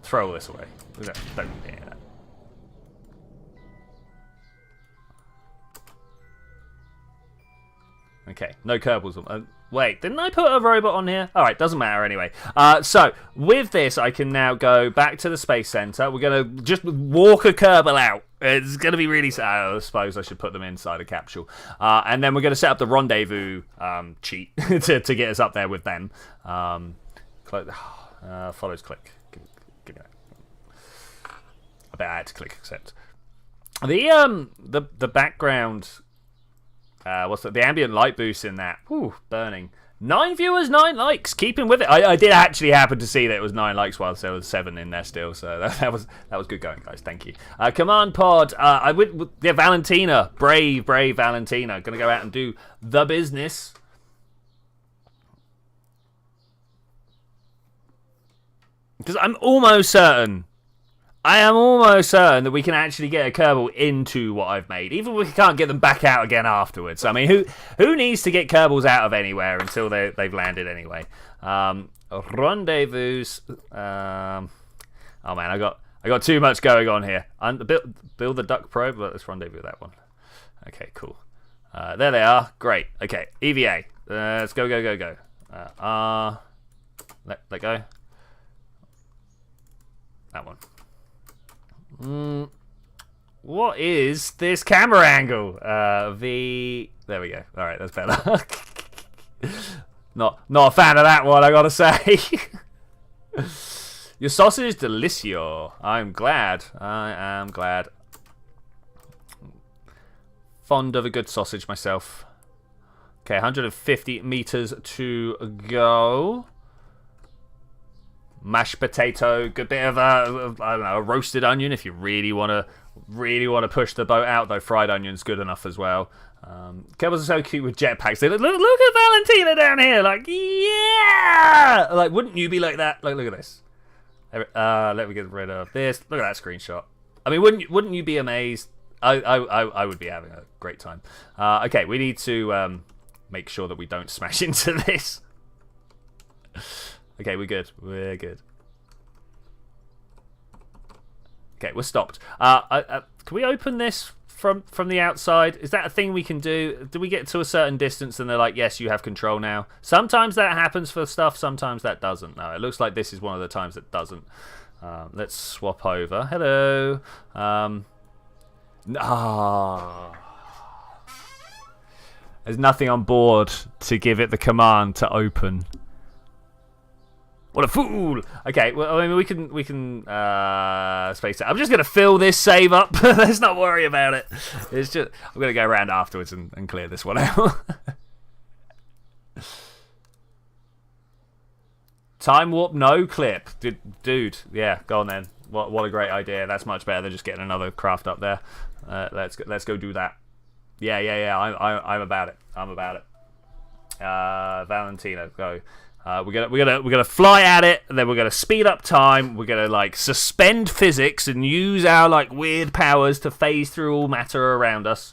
[SPEAKER 1] Throw all this away. Don't need any of that. Okay, no Kerbals. Wait, didn't I put a robot on here? Alright, doesn't matter anyway. So, with this, I can now go back to the Space Center. We're going to just walk a Kerbal out. It's going to be really sad. I suppose I should put them inside a capsule. And then we're going to set up the rendezvous cheat to get us up there with them. Follows click. Give me that. I bet I had to click accept. The background... what's the ambient light boost in that? Whew, burning. 9 viewers, 9 likes. Keeping with it. I did actually happen to see that it was 9 likes whilst there was 7 in there still. So that was good going, guys. Thank you. Command pod. Valentina. Brave Valentina. Gonna go out and do the business. Because I'm almost certain I am almost certain that we can actually get a Kerbal into what I've made, even if we can't get them back out again afterwards. I mean, who needs to get Kerbals out of anywhere until they've landed anyway? Rendezvous. Oh man, I got too much going on here. Build the duck probe. Let's rendezvous that one. Okay, cool. There they are. Great. Okay, EVA. Let's go. Let go. That one. What is this camera angle? There we go. All right, that's better. Not a fan of that one, I gotta say. Your sausage is delicious. I'm glad. I am glad. Fond of a good sausage myself. Okay, 150 meters to go. Mashed potato, good bit of I don't know, a roasted onion if you really want to push the boat out. Though fried onion's good enough as well. Kerbals are so cute with jetpacks. Look at Valentina down here, like yeah, like wouldn't you be like that? Like look at this. Let me get rid of this. Look at that screenshot. I mean, wouldn't you be amazed? I would be having a great time. Okay, we need to make sure that we don't smash into this. Okay, we're good. We're good. Okay, we're stopped. Can we open this from the outside? Is that a thing we can do? Do we get to a certain distance and they're like, yes, you have control now? Sometimes that happens for stuff. Sometimes that doesn't. No, it looks like this is one of the times that doesn't. Let's swap over. Hello. There's nothing on board to give it the command to open. What a fool! Okay, well, I mean, we can space it. I'm just gonna fill this save up. Let's not worry about it. It's just I'm gonna go around afterwards and clear this one out. Time warp, no clip, dude. Yeah, go on then. What a great idea. That's much better than just getting another craft up there. Let's go do that. Yeah. I'm about it. I'm about it. Valentina, go. We're gonna fly at it, and then we're gonna speed up time. We're gonna like suspend physics and use our like weird powers to phase through all matter around us.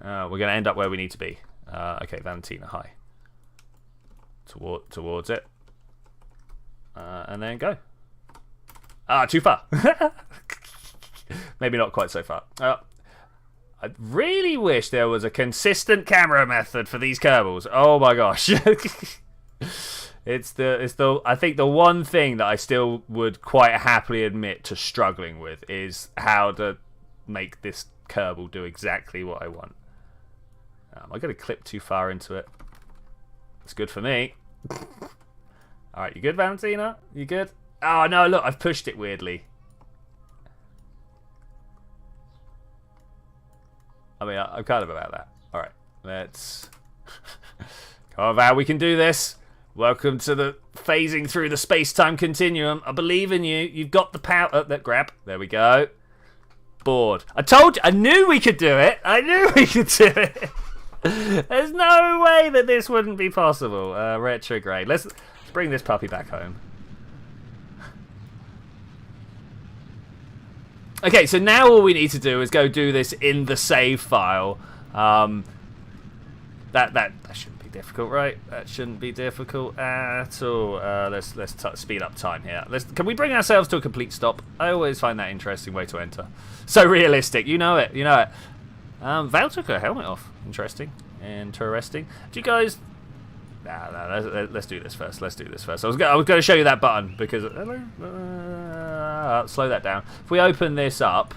[SPEAKER 1] We're gonna end up where we need to be. Okay, Valentina, hi. Towards it, and then go. Too far. Maybe not quite so far. I really wish there was a consistent camera method for these Kerbals. Oh my gosh. It's I think the one thing that I still would quite happily admit to struggling with is how to make this Kerbal do exactly what I want. Am I going to clip too far into it? It's good for me. Alright, you good, Valentina? You good? Oh no, look, I've pushed it weirdly. I mean, I'm kind of about that. Alright, let's... Come on, Val, we can do this. Welcome to the phasing through the space-time continuum. I believe in you. You've got the power. That grab. There we go. Board. I told you. I knew we could do it. I knew we could do it. There's no way that this wouldn't be possible. Retrograde. Let's bring this puppy back home. Okay, so now all we need to do is go do this in the save file. That shouldn't be difficult, right? That shouldn't be difficult at all. Let's speed up time here. Can we bring ourselves to a complete stop? I always find that interesting way to enter. So realistic, you know it. Val took her helmet off. Interesting. Do you guys? No, let's do this first. I was going to show you that button because slow that down. If we open this up,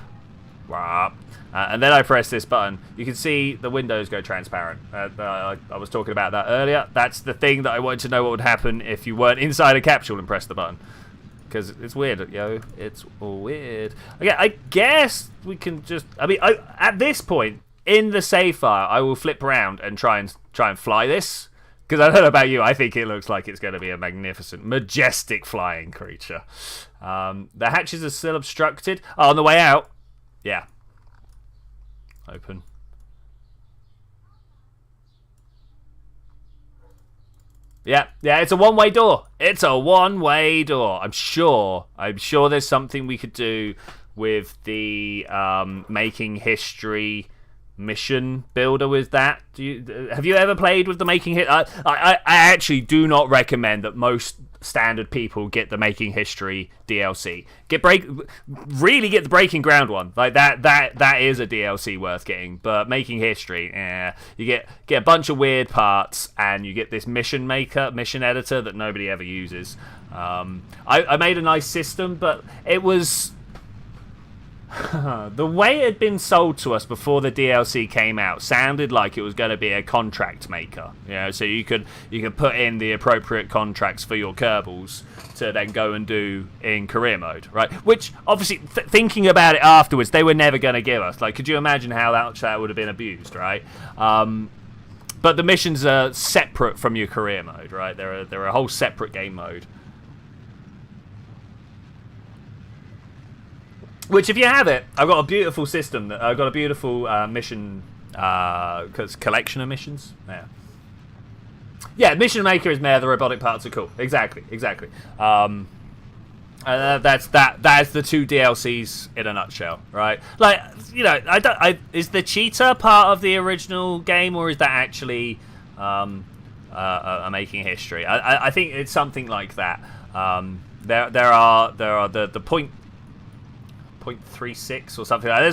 [SPEAKER 1] and then I press this button, you can see the windows go transparent. I was talking about that earlier. That's the thing that I wanted to know what would happen if you weren't inside a capsule and pressed the button. Because it's weird, yo. It's weird. Okay, I guess we can just... I mean, at this point, in the save file, I will flip around and try and fly this. Because I don't know about you, I think it looks like it's going to be a magnificent, majestic flying creature. The hatches are still obstructed. Oh, on the way out. Yeah. Open. Yeah, it's a one-way door. It's a one-way door. I'm sure there's something we could do with the making history mission builder with that. Have you ever played with the making hit? I actually do not recommend that most standard people get the making history DLC. Really get the breaking ground one. Like that is a DLC worth getting. But making history, you get a bunch of weird parts and you get this mission editor that nobody ever uses. I made a nice system, but it was the way it had been sold to us before the DLC came out sounded like it was going to be a contract maker. So you could put in the appropriate contracts for your Kerbals to then go and do in career mode, right? Which obviously, thinking about it afterwards, they were never going to give us. Like, could you imagine how that would have been abused, right? But the missions are separate from your career mode, right? They're a whole separate game mode. Which, if you have it, I've got a beautiful system. I've got a beautiful mission collection of missions. Yeah, Mission Maker is meh. The robotic parts are cool. Exactly. That's the two DLCs in a nutshell, right? Like, is the cheetah part of the original game, or is that actually a making history? I think it's something like that. There are the point. 0.36 or something like that.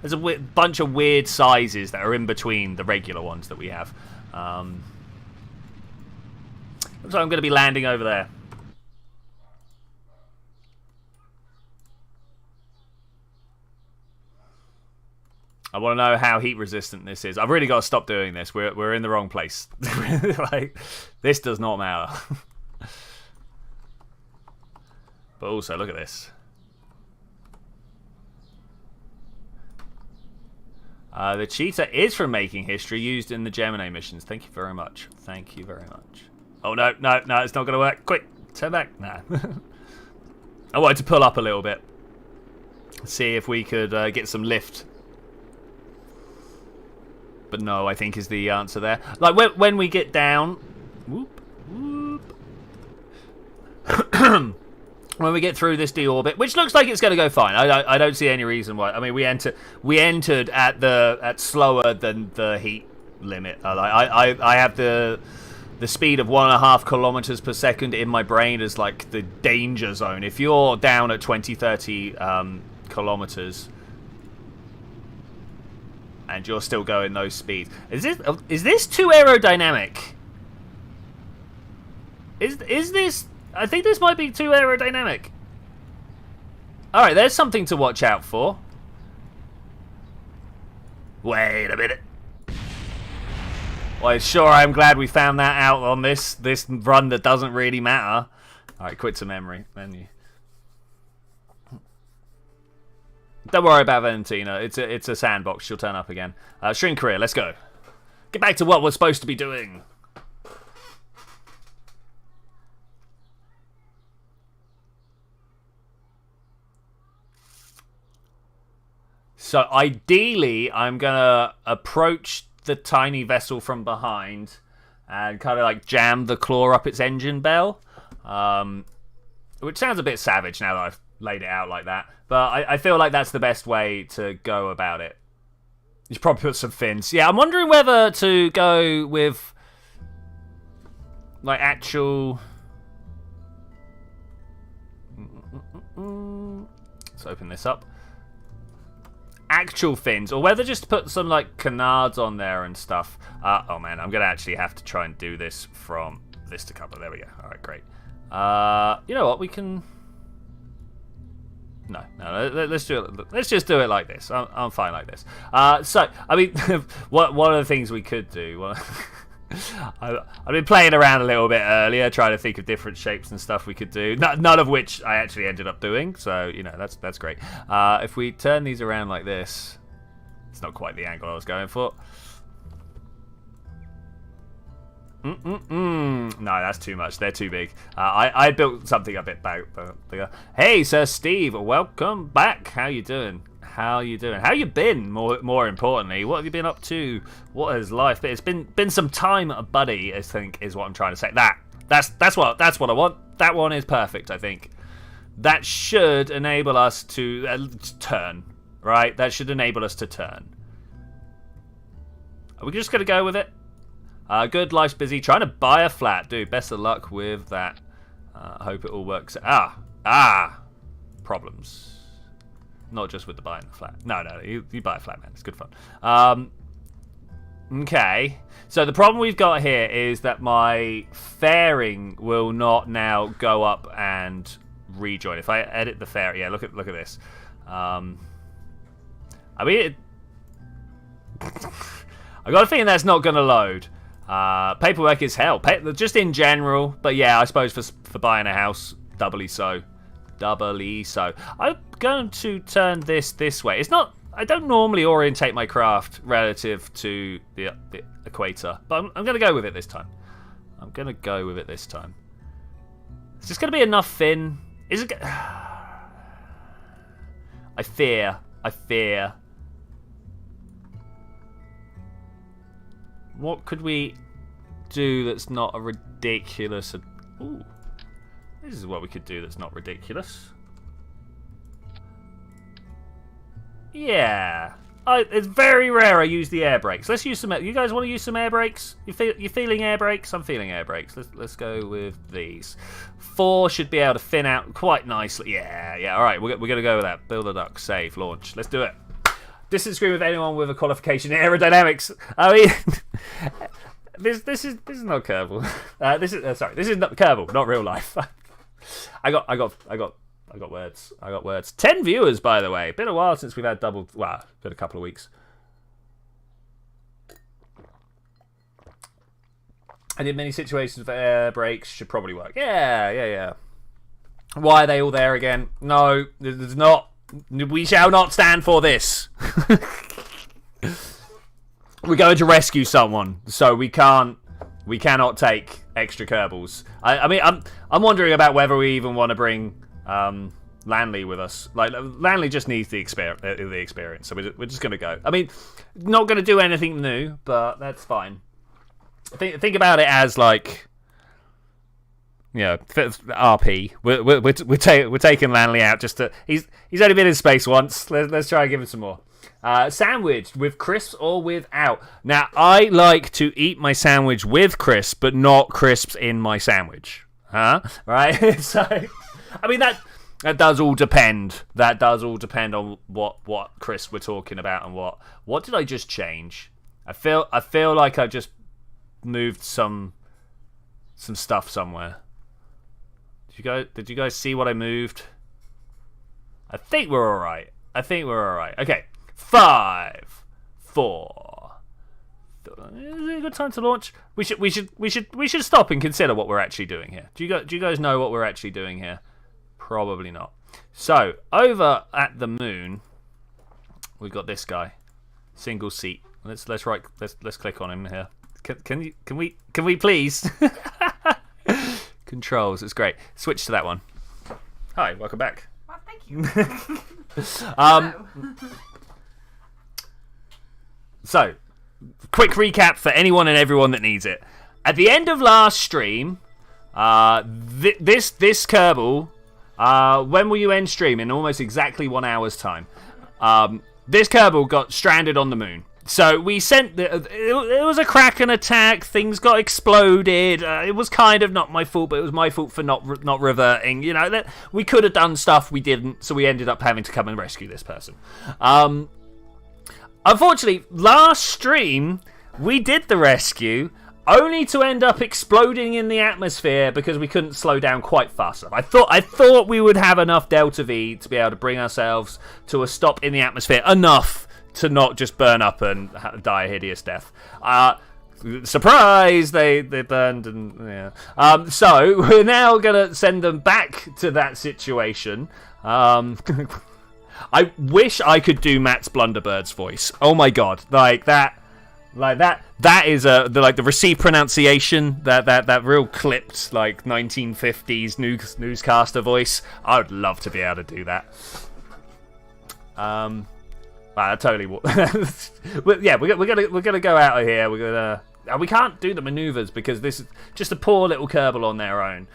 [SPEAKER 1] There's a bunch of weird sizes that are in between the regular ones that we have. So I'm going to be landing over there. I want to know how heat resistant this is. I've really got to stop doing this. We're in the wrong place. Like, this does not matter. But also, look at this. The cheetah is from Making History, used in the Gemini missions. Thank you very much. Thank you very much. Oh, no, it's not going to work. Quick, turn back. Nah. I wanted to pull up a little bit. See if we could get some lift. But no, I think is the answer there. Like, when we get down... Whoop, whoop. When we get through this deorbit, which looks like it's going to go fine. I don't see any reason why. I mean, we entered at slower than the heat limit. I have the speed of 1.5 kilometers per second in my brain as like the danger zone. If you're down at 20-30 kilometers and you're still going those speeds, is this too aerodynamic? Is this? I think this might be too aerodynamic. Alright, there's something to watch out for. Wait a minute. Well, sure, I'm glad we found that out on this run that doesn't really matter. Alright, quit to memory. Menu. Don't worry about Valentina. It's a sandbox. She'll turn up again. Shrink career, let's go. Get back to what we're supposed to be doing. So ideally, I'm going to approach the tiny vessel from behind and kind of like jam the claw up its engine bell. Which sounds a bit savage now that I've laid it out like that. But I feel like that's the best way to go about it. You should probably put some fins. Yeah, I'm wondering whether to go with like actual... Let's open this up. Actual fins, or whether just put some like canards on there and stuff. Oh man, I'm gonna actually have to try and do this from this to cover. There we go. All right, great. You know what? We can. No. Let's do it. Let's just do it like this. I'm fine like this. So I mean, one of the things we could do. I've been playing around a little bit earlier, trying to think of different shapes and stuff we could do. None of which I actually ended up doing, so that's great. If we turn these around like this, it's not quite the angle I was going for. No, that's too much. They're too big. I built something a bit bigger. Hey, Sir Steve, welcome back. How you doing? How you doing? How you been? More importantly, what have you been up to? What has life been? It's been some time, buddy. I think is what I'm trying to say. That's what I want. That one is perfect. I think that should enable us to turn. Right? That should enable us to turn. Are we just gonna go with it? Good, life's busy. Trying to buy a flat. Dude, best of luck with that. Hope it all works. Problems. Not just with the buying the flat. No, you buy a flat, man. It's good fun. Okay. So the problem we've got here is that my fairing will not now go up and rejoin. If I edit the fair, yeah, look at this. I mean, I got a feeling that's not going to load. Paperwork is hell. Just in general, but yeah, I suppose for buying a house, doubly so. I'm going to turn this way. It's not. I don't normally orientate my craft relative to the equator, but I'm going to go with it this time. Is this going to be enough fin? Is it? I fear. What could we do that's not a ridiculous? Ooh. This is what we could do that's not ridiculous. Yeah. It's very rare I use the air brakes. Let's use some. You guys want to use some air brakes? You're feeling air brakes? I'm feeling air brakes. Let's go with these. 4 should be able to fin out quite nicely. Yeah. All right, we're gonna go with that. Build a duck, save, launch. Let's do it. Distance screen with anyone with a qualification in aerodynamics. I mean, this is not Kerbal. This is not Kerbal, not real life. I got words. 10 viewers, by the way. Been a while since we've had double. Well, been a couple of weeks. I did many situations for air brakes. Should probably work. Yeah. Why are they all there again? No, there's not. We shall not stand for this. We're going to rescue someone, so we cannot take extra Kerbals. I mean, I'm wondering about whether we even want to bring Lanley with us. Like, Lanley just needs the experience, so we're just going to go. I mean, not going to do anything new, but that's fine. Think about it as like, you know, RP. We're taking Lanley out just to. He's only been in space once. Let's try and give him some more. Sandwich with crisps or without. Now, I like to eat my sandwich with crisps, but not crisps in my sandwich. Right? So, I mean, that does all depend. That does all depend on what crisp we're talking about and what did I just change? I feel like I just moved some stuff somewhere. Did you guys see what I moved? I think we're all right. Okay. 5, 4. Is it a good time to launch? We should stop and consider what we're actually doing here. Do you guys know what we're actually doing here? Probably not. So over at the moon, we've got this guy, single seat. Let's click on him here. Can we please? Controls. It's great. Switch to that one. Hi, welcome back.
[SPEAKER 2] Well, thank you.
[SPEAKER 1] So, quick recap for anyone and everyone that needs it. At the end of last stream, this Kerbal, when will you end stream? In almost exactly 1 hour's time. This Kerbal got stranded on the moon. So we sent it was a Kraken attack. Things got exploded. It was kind of not my fault, but it was my fault for not reverting. You know, we could have done stuff, we didn't. So we ended up having to come and rescue this person. Unfortunately, last stream we did the rescue, only to end up exploding in the atmosphere because we couldn't slow down quite fast enough. I thought we would have enough Delta V to be able to bring ourselves to a stop in the atmosphere, enough to not just burn up and die a hideous death. Surprise! They burned, and yeah. So we're now gonna send them back to that situation. I wish I could do Matt's Blunderbird's voice. Oh my god, like that. Like that is the received pronunciation, that real clipped like 1950s newscaster voice. I would love to be able to do that. I totally. Yeah, we're gonna go out of here. We can't do the maneuvers because this is just a poor little Kerbal on their own.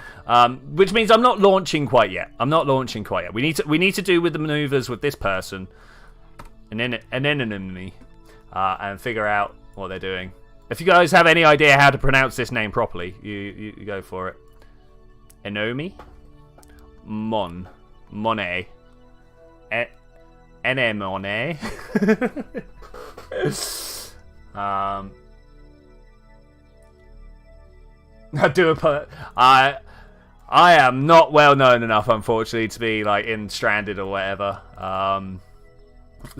[SPEAKER 1] Which means I'm not launching quite yet. We need to do with the maneuvers with this person, and then an enemy, and figure out what they're doing. If you guys have any idea how to pronounce this name properly, you go for it. Enomi, Monet, Enemone. I am not well known enough, unfortunately, to be like in Stranded or whatever.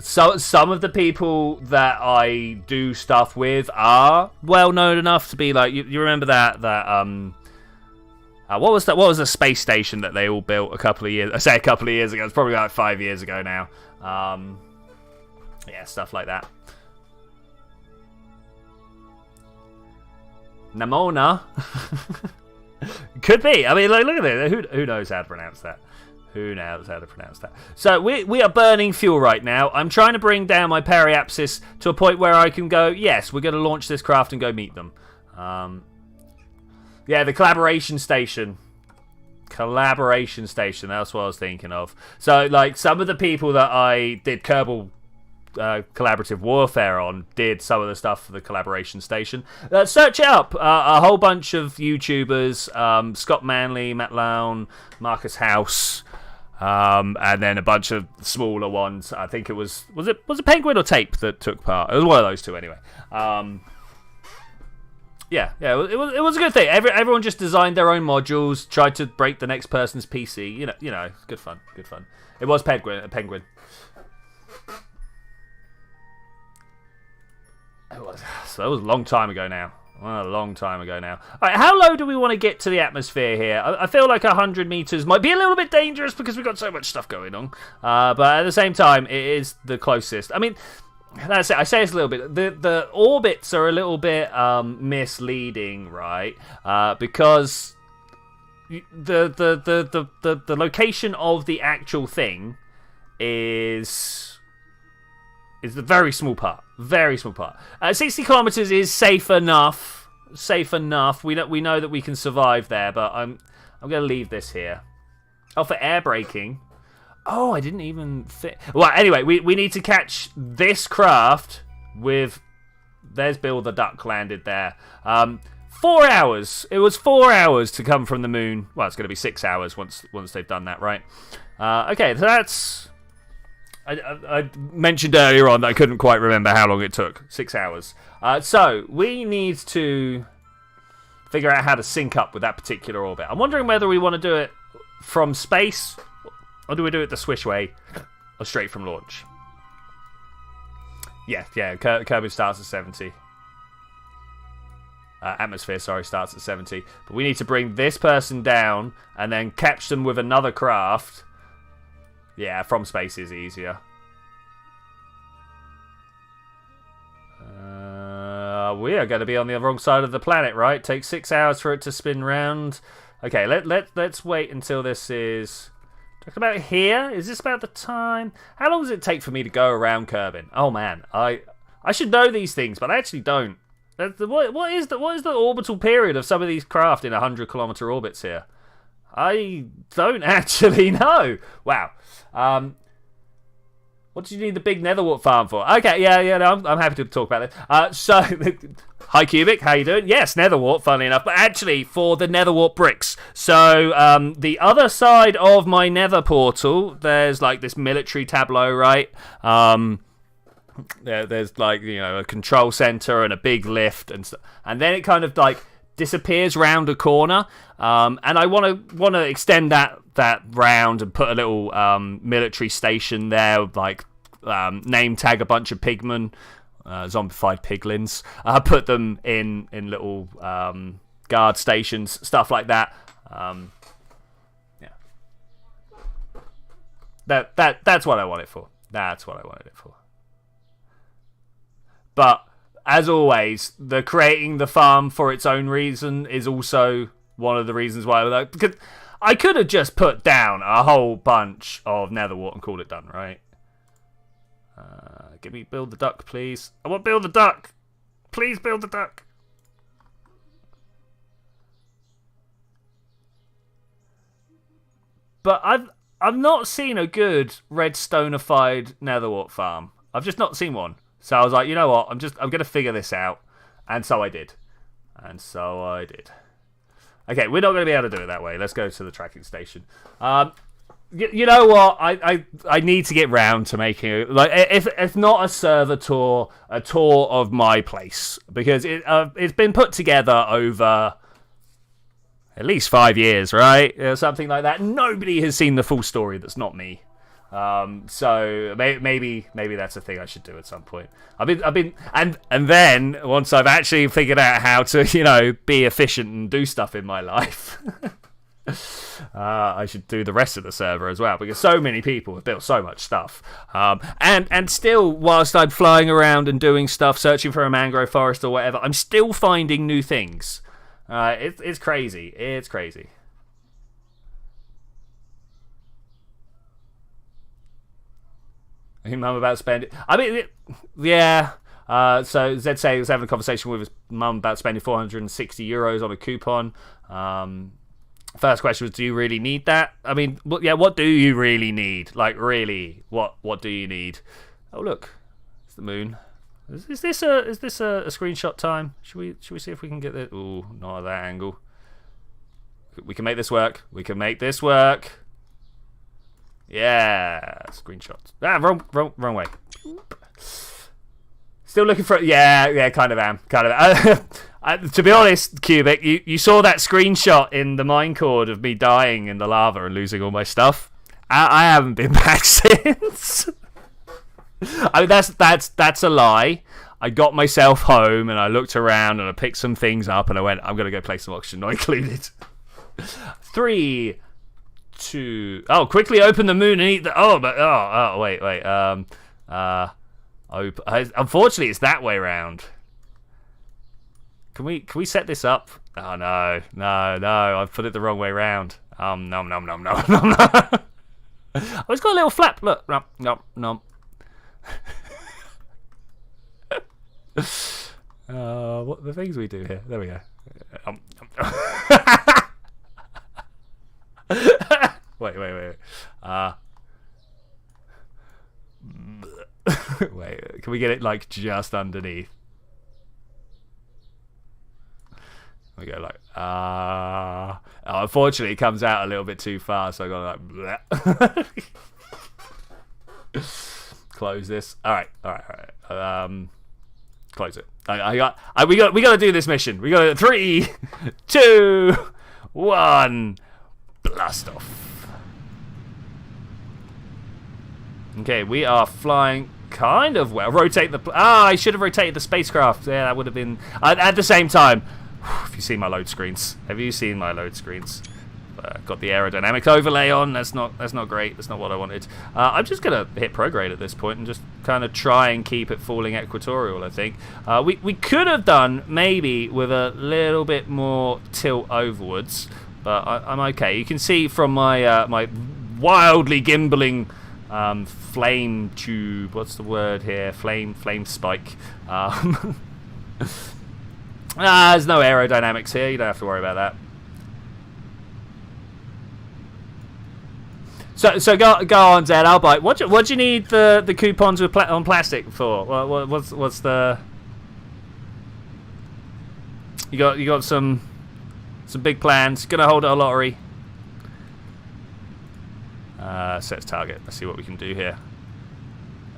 [SPEAKER 1] So some of the people that I do stuff with are well known enough to be like you remember that what was the space station that they all built a couple of years ago? It's probably like 5 years ago now. Yeah, stuff like that. Namona. Could be. I mean, like, look at it. Who knows how to pronounce that? So we are burning fuel right now. I'm trying to bring down my periapsis to a point where I can go, yes, we're going to launch this craft and go meet them. Yeah, the collaboration station. That's what I was thinking of. So, like, some of the people that I did Kerbal collaborative warfare on did some of the stuff for the collaboration station. Search it up. A whole bunch of YouTubers, Scott Manley, Matt Lown, Marcus House, and then a bunch of smaller ones. I think it was it Penguin or Tape that took part? It was one of those two anyway. Yeah, it was a good thing. Everyone just designed their own modules, tried to break the next person's PC. You know, good fun. It was Penguin. So that was a long time ago now. All right, how low do we want to get to the atmosphere here? I feel like 100 meters might be a little bit dangerous because we've got so much stuff going on. But at the same time, it is the closest. I mean, that's it. I say it's a little bit. The orbits are a little bit misleading, right? Because the location of the actual thing is the very small part. 60 kilometers is safe enough. We know that we can survive there, but I'm going to leave this here. Oh, for air braking. Oh, I didn't even think. Well, anyway, we need to catch this craft with. There's Bill the Duck landed there. 4 hours. It was 4 hours to come from the moon. Well, it's going to be 6 hours once they've done that, right? Okay, so that's. I mentioned earlier on that I couldn't quite remember how long it took. 6 hours. So we need to figure out how to sync up with that particular orbit. I'm wondering whether we want to do it from space, or do we do it the Swish way, or straight from launch? Yeah. Kerbin starts at 70. Atmosphere, starts at 70. But we need to bring this person down and then catch them with another craft. Yeah, from space is easier. We are going to be on the wrong side of the planet, right? Takes 6 hours for it to spin round. Okay, let's wait until this is. Talking about here. Is this about the time? How long does it take for me to go around Kerbin? Oh man, I should know these things, but I actually don't. What is the orbital period of some of these craft in 100-kilometer orbits here? I don't actually know. Wow. What do you need the big netherwart farm for? Okay, yeah, no, I'm happy to talk about it. So, hi Cubic, how you doing? Yes, netherwart, funnily enough, but actually for the netherwart bricks. So, the other side of my nether portal, there's like this military tableau, right? There's like, you know, a control center and a big lift, and then it kind of like disappears round a corner, and I want to extend that round and put a little military station there, like name tag a bunch of pigmen, zombified piglins, put them in little guard stations, stuff like that. Yeah, that's what I want it for. But as always, the creating the farm for its own reason is also one of the reasons why. Because I could have just put down a whole bunch of nether wart and called it done, right? Give me build the duck, please. I want build the duck. Please build the duck. But I've not seen a good redstone-ified netherwart farm. I've just not seen one. So I was like, you know what? I'm gonna figure this out, and so I did. Okay, we're not gonna be able to do it that way. Let's go to the tracking station. You know what? I need to get round to making it, like, if not a server tour, a tour of my place, because it's been put together over at least 5 years, right? Something like that. Nobody has seen the full story that's not me. So maybe that's a thing I should do at some point. And then once I've actually figured out how to, be efficient and do stuff in my life, I should do the rest of the server as well, because so many people have built so much stuff. And still, whilst I'm flying around and doing stuff, searching for a mangrove forest or whatever, I'm still finding new things. It's crazy. It's crazy. Your mum about spending. Yeah. So Zed say he was having a conversation with his mum about spending €460 on a coupon. First question was, do you really need that? What do you really need? Like, really, what do you need? Oh, look, it's the moon. Is this a screenshot time? Should we see if we can get it? Ooh, not at that angle. We can make this work. We can make this work. Yeah, screenshots. Wrong way. Still looking for it. Yeah, kind of am. To be honest, Cubic, you saw that screenshot in the Minecord of me dying in the lava and losing all my stuff. I haven't been back since. That's a lie. I got myself home and I looked around and I picked some things up and I went, I'm gonna go play some oxygen not included. 3, 2. Oh, quickly open the moon and eat the. Wait. Unfortunately, it's that way round. Can we set this up? Oh no! I've put it the wrong way round. Nom. Oh, it's got a little flap. Look, nom. What the things we do here? There we go. Wait. Wait, can we get it like just underneath? We go like unfortunately it comes out a little bit too far, so I got like close this. All right. Close it. We got to do this mission. We got 3, 2, 1. Blast off. Okay, we are flying kind of well. Rotate the. I should have rotated the spacecraft. Yeah, that would have been at the same time. Have you seen my load screens? Got the aerodynamic overlay on. That's not great. That's not what I wanted. I'm just gonna hit prograde at this point and just kind of try and keep it falling equatorial. I think we could have done maybe with a little bit more tilt overwards, but I'm okay. You can see from my my wildly gimbling flame tube. What's the word here? Flame spike. There's no aerodynamics here. You don't have to worry about that. So go on, Zed. I'll bite. What do you need the coupons with on plastic for? What's the? You got some big plans. Gonna hold a lottery. Sets target. Let's see what we can do here.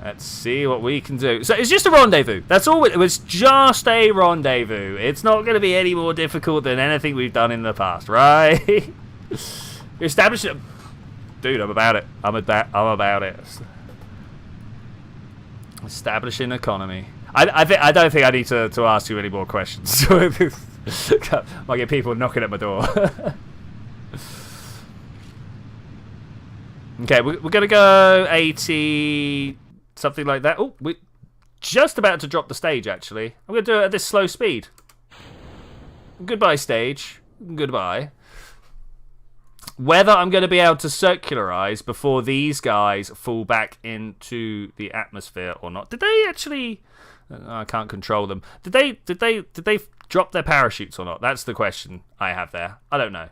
[SPEAKER 1] Let's see what we can do. So it's just a rendezvous. That's all. It was just a rendezvous. It's not going to be any more difficult than anything we've done in the past, right? Establish it. Dude, I'm about it. I'm about it. Establishing economy. I don't think I need to ask you any more questions. Might get people knocking at my door. Okay, we're going to go 80... something like that. Oh, just about to drop the stage, actually. I'm going to do it at this slow speed. Goodbye, stage. Goodbye. Whether I'm going to be able to circularize before these guys fall back into the atmosphere or not. Did they actually... I can't control them. Did they drop their parachutes or not? That's the question I have there. I don't know.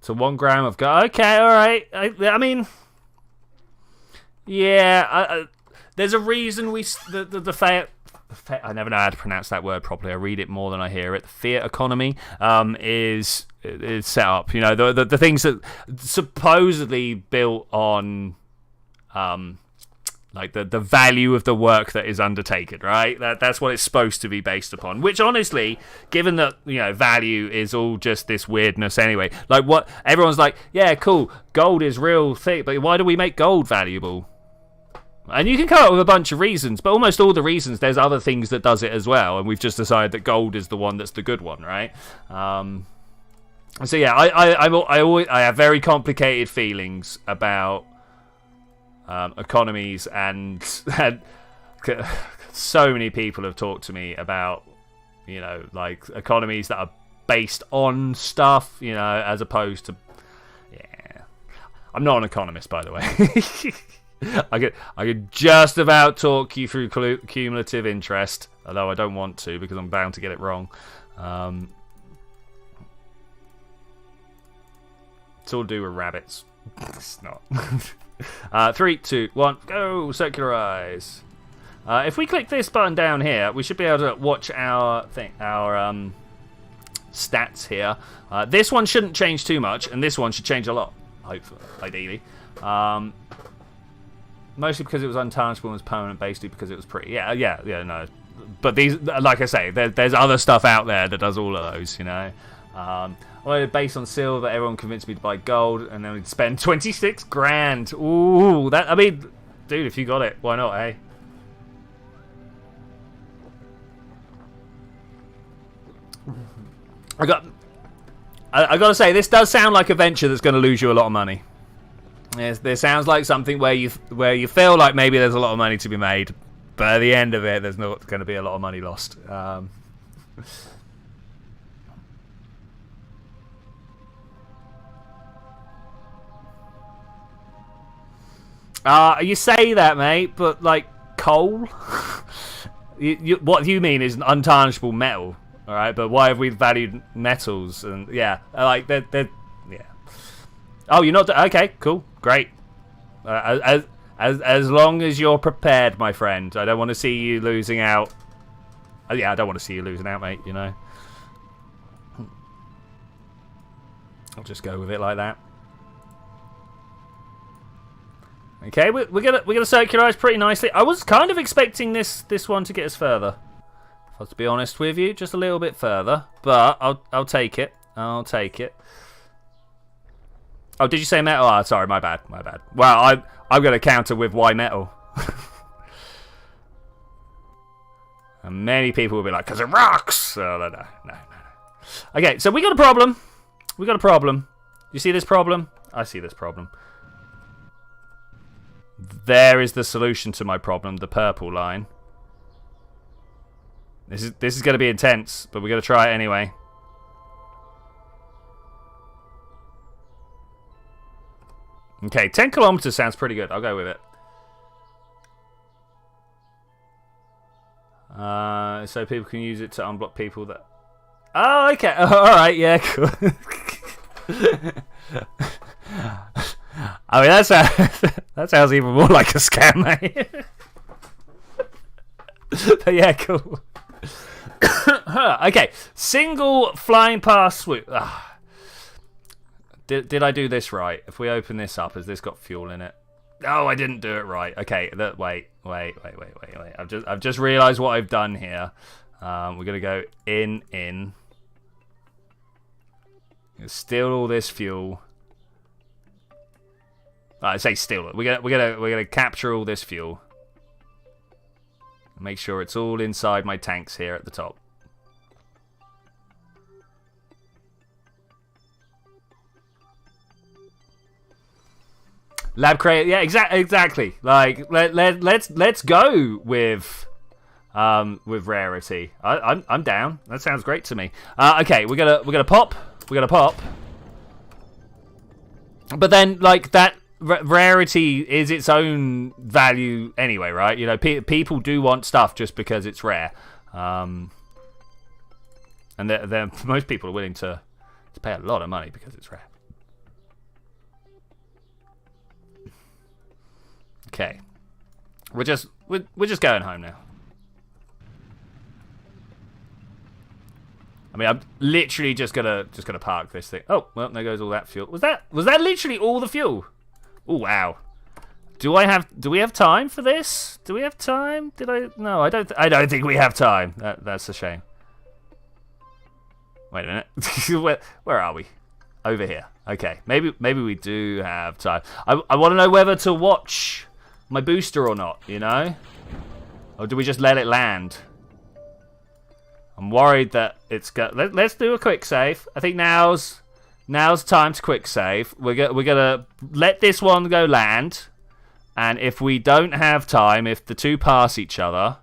[SPEAKER 1] So 1 gram of gold. Okay, all right. I mean, yeah. There's a reason we I never know how to pronounce that word properly. I read it more than I hear it. The fiat economy is set up. You know, the things that supposedly built on like the value of the work that is undertaken, right? That's what it's supposed to be based upon. Which honestly, given that, you know, value is all just this weirdness anyway. Like what everyone's like, yeah, cool, gold is real thick, but why do we make gold valuable? And you can come up with a bunch of reasons, but almost all the reasons, there's other things that does it as well, and we've just decided that gold is the one that's the good one, right? So yeah, I have very complicated feelings about economies, and so many people have talked to me about, you know, like economies that are based on stuff, you know, as opposed to, yeah. I'm not an economist, by the way. I could just about talk you through cumulative interest, although I don't want to because I'm bound to get it wrong. It's all to do with rabbits. It's not. 3, 2, 1, go! Circularize. If we click this button down here, we should be able to watch our stats here. This one shouldn't change too much, and this one should change a lot, hopefully, ideally. Mostly because it was untarnishable and was permanent, basically because it was pretty. Yeah, no. But these, like I say, there's other stuff out there that does all of those, you know. Based on silver, everyone convinced me to buy gold, and then we'd spend 26 grand. Ooh, that, I mean, dude, if you got it, why not, eh? I gotta say, this does sound like a venture that's going to lose you a lot of money. Yes, this sounds like something where you feel like maybe there's a lot of money to be made, but at the end of it, there's not going to be a lot of money lost. You say that, mate, but like coal. What you mean is an untarnishable metal, all right? But why have we valued metals? And yeah, like they're yeah. Oh, you're not okay. Cool, great. As long as you're prepared, my friend. I don't want to see you losing out. Yeah, I don't want to see you losing out, mate. You know. I'll just go with it like that. Okay, we're gonna circularize pretty nicely. I was kind of expecting this one to get us further. If I was to be honest with you, just a little bit further. But I'll take it. I'll take it. Oh, did you say metal? Oh, sorry, my bad. Well, I'm going to counter with why metal. And many people will be like, because it rocks! Oh, no. Okay, so we got a problem. You see this problem? I see this problem. There is the solution to my problem, the purple line. This is going to be intense, but we're going to try it anyway. Okay, 10 kilometers sounds pretty good. I'll go with it. So people can use it to unblock people that... Oh, okay. Alright, yeah, cool. I mean, that sounds even more like a scam, mate. But yeah, cool. Okay, single flying past swoop. Did I do this right? If we open this up, has this got fuel in it? No, I didn't do it right. Okay, wait. I've just realised what I've done here. We're gonna go in. Steal all this fuel. I say steal it. We're gonna capture all this fuel. Make sure it's all inside my tanks here at the top. Lab create, yeah, exactly. Like let's go with rarity. I'm down. That sounds great to me. Okay, we're gonna pop. But then like that rarity is its own value anyway, right? You know, people do want stuff just because it's rare, and most people are willing to pay a lot of money because it's rare. Okay, we're just going home now. I mean, I'm literally just gonna park this thing. Oh, well, there goes all that fuel. Was that literally all the fuel? Oh wow. Do we have time for this? Do we have time? No, I don't think we have time. That's a shame. Wait a minute. Where are we? Over here. Okay. Maybe we do have time. I want to know whether to watch my booster or not, you know? Or do we just let it land? I'm worried that it's got. Let's do a quick save. I think now's time to quick save. We're gonna let this one go land, and if we don't have time, if the two pass each other,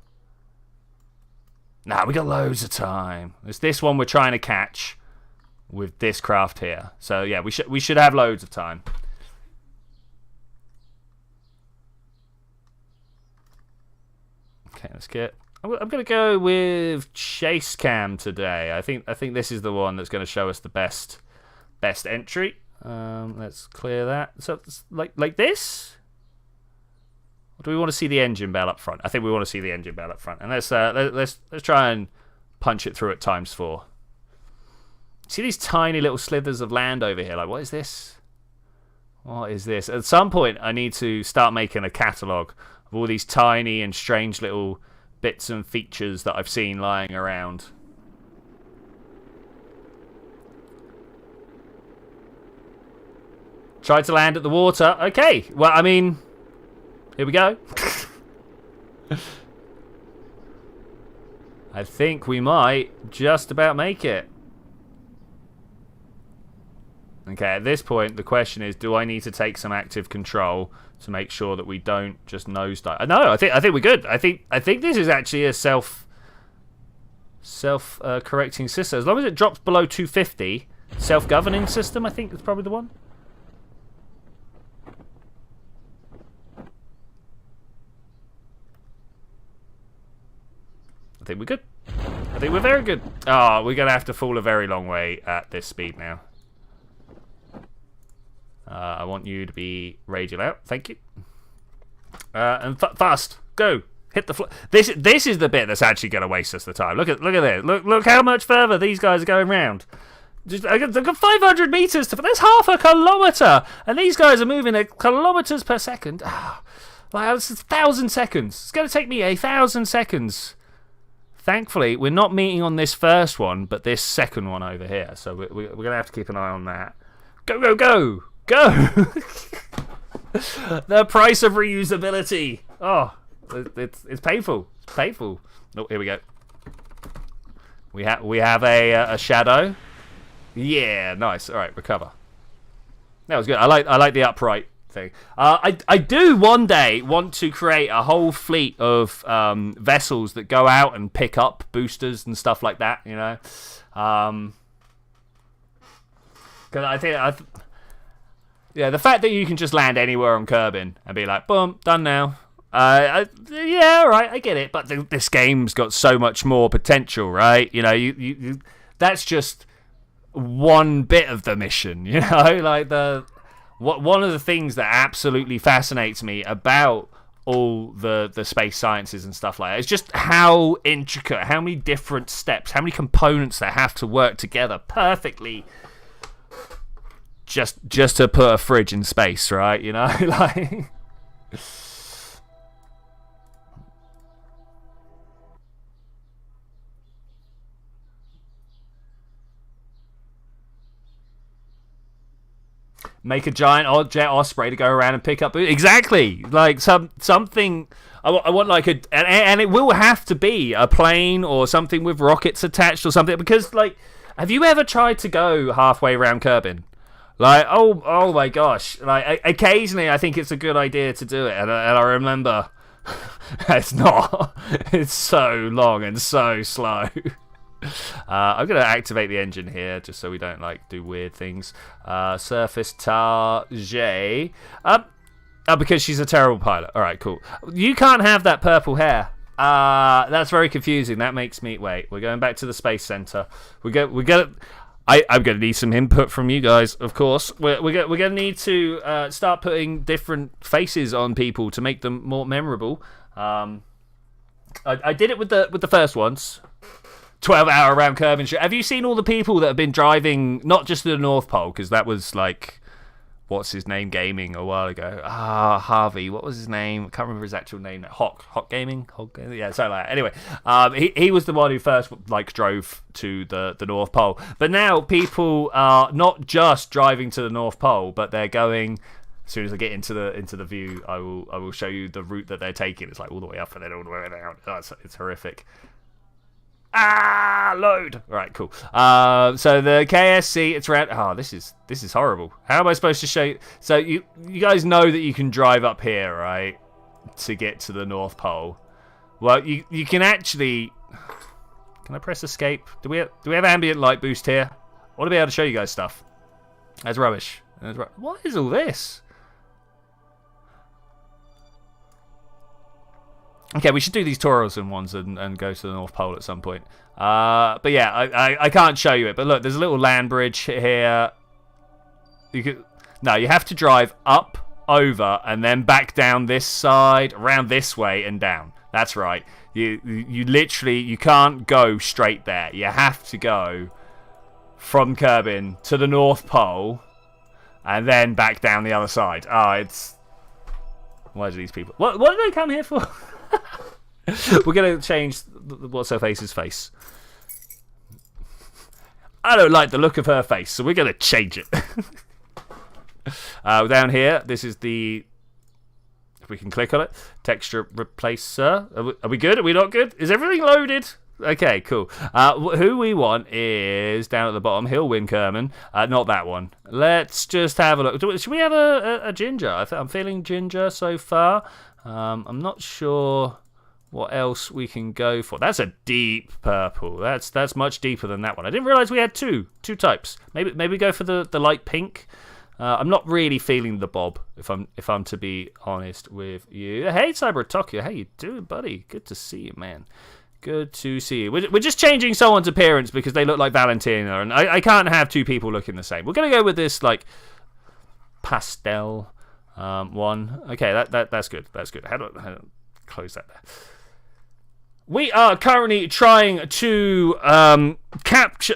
[SPEAKER 1] we got loads of time. It's this one we're trying to catch with this craft here. So yeah, we should have loads of time. Okay, let's get. I'm going to go with chase cam today. I think this is the one that's going to show us the best entry. Let's clear that. So it's like this. Or do we want to see the engine bell up front? I think we want to see the engine bell up front. And let's try and punch it through at ×4. See these tiny little slithers of land over here? Like, what is this? What is this? At some point, I need to start making a catalogue of all these tiny and strange little bits and features that I've seen lying around. Tried to land at the water. Okay, well, I mean, here we go. I think we might just about make it. Okay, at this point, the question is, do I need to take some active control to make sure that we don't just nosedive? No, I think we're good. I think this is actually a self-correcting system. As long as it drops below 250, self-governing system, I think is probably the one. I think we're good. I think we're very good. Oh, we're going to have to fall a very long way at this speed now. I want you to be radial out. Thank you. And fast. Go. Hit the floor. This is the bit that's actually going to waste us the time. Look at this. Look how much further these guys are going round. I've got 500 meters to. That's half a kilometer, and these guys are moving at kilometers per second. Like that's 1,000 seconds. It's going to take me 1,000 seconds. Thankfully, we're not meeting on this first one, but this second one over here. So we're going to have to keep an eye on that. Go, go, go! Go! The price of reusability. Oh, it's painful. It's painful. Oh, here we go. We have a shadow. Yeah, nice. All right, recover. That was good. I like the upright thing. I do one day want to create a whole fleet of vessels that go out and pick up boosters and stuff like that. You know, because I think yeah, the fact that you can just land anywhere on Kerbin and be like, boom, done now. Yeah, all right, I get it. But this game's got so much more potential, right? You know, you that's just one bit of the mission. You know, like one of the things that absolutely fascinates me about all the space sciences and stuff like that is just how intricate, how many different steps, how many components that have to work together perfectly. Just to put a fridge in space, right? You know, like. Make a giant jet osprey to go around and pick up. Exactly, like something. I want like and it will have to be a plane or something with rockets attached or something. Because like, have you ever tried to go halfway around Kerbin? Like, oh my gosh. Like, occasionally I think it's a good idea to do it, and I remember it's not. It's so long and so slow. I'm gonna activate the engine here just so we don't like do weird things. Surface Target. Because she's a terrible pilot. All right, cool. You can't have that purple hair. That's very confusing. That makes me wait. We're going back to the space center. I'm gonna need some input from you guys, of course. We're gonna need to start putting different faces on people to make them more memorable. I did it with the first ones. 12-hour round Kerbin trip. Have you seen all the people that have been driving, not just to the North Pole, because that was like, what's his name, gaming a while ago. Harvey, what was his name? I can't remember his actual name. Hawk Gaming? Yeah, something like that. Anyway, he was the one who first like drove to the North Pole. But now people are not just driving to the North Pole, but they're going. As soon as I get into the view, I will show you the route that they're taking. It's like all the way up and then all the way down. It's horrific. Load. All right, cool. So the KSC, it's around. Oh, this is horrible. How am I supposed to show you? So you guys know that you can drive up here, right, to get to the North Pole. Well, you can actually. Can I press escape? Do we have ambient light boost here? I want to be able to show you guys stuff. That's rubbish. What is all this? Okay, we should do these tourism ones and go to the North Pole at some point. But yeah, I can't show you it. But look, there's a little land bridge here. You have to drive up, over, and then back down this side, around this way, and down. That's right. You literally, you can't go straight there. You have to go from Kerbin to the North Pole, and then back down the other side. Oh, it's... Why do these people... What did they come here for? We're going to change what's her face's face. I don't like the look of her face, so we're going to change it. Down here, this is the... If we can click on it. Texture replacer. Are we good? Are we not good? Is everything loaded? Okay, cool. Who we want is down at the bottom, Hillwind Kerman. Not that one. Let's just have a look. Should we have a ginger? I'm feeling ginger so far. I'm not sure what else we can go for. That's a deep purple. That's much deeper than that one. I didn't realize we had two types. Maybe go for the light pink. I'm not really feeling the bob, if I'm to be honest with you. Hey, Cyber Tokyo, how you doing, buddy? Good to see you, man. Good to see you. We're just changing someone's appearance because they look like Valentina, and I can't have two people looking the same. We're gonna go with this like pastel one. Okay, that's good. That's good. How do I close that there? We are currently trying to catch.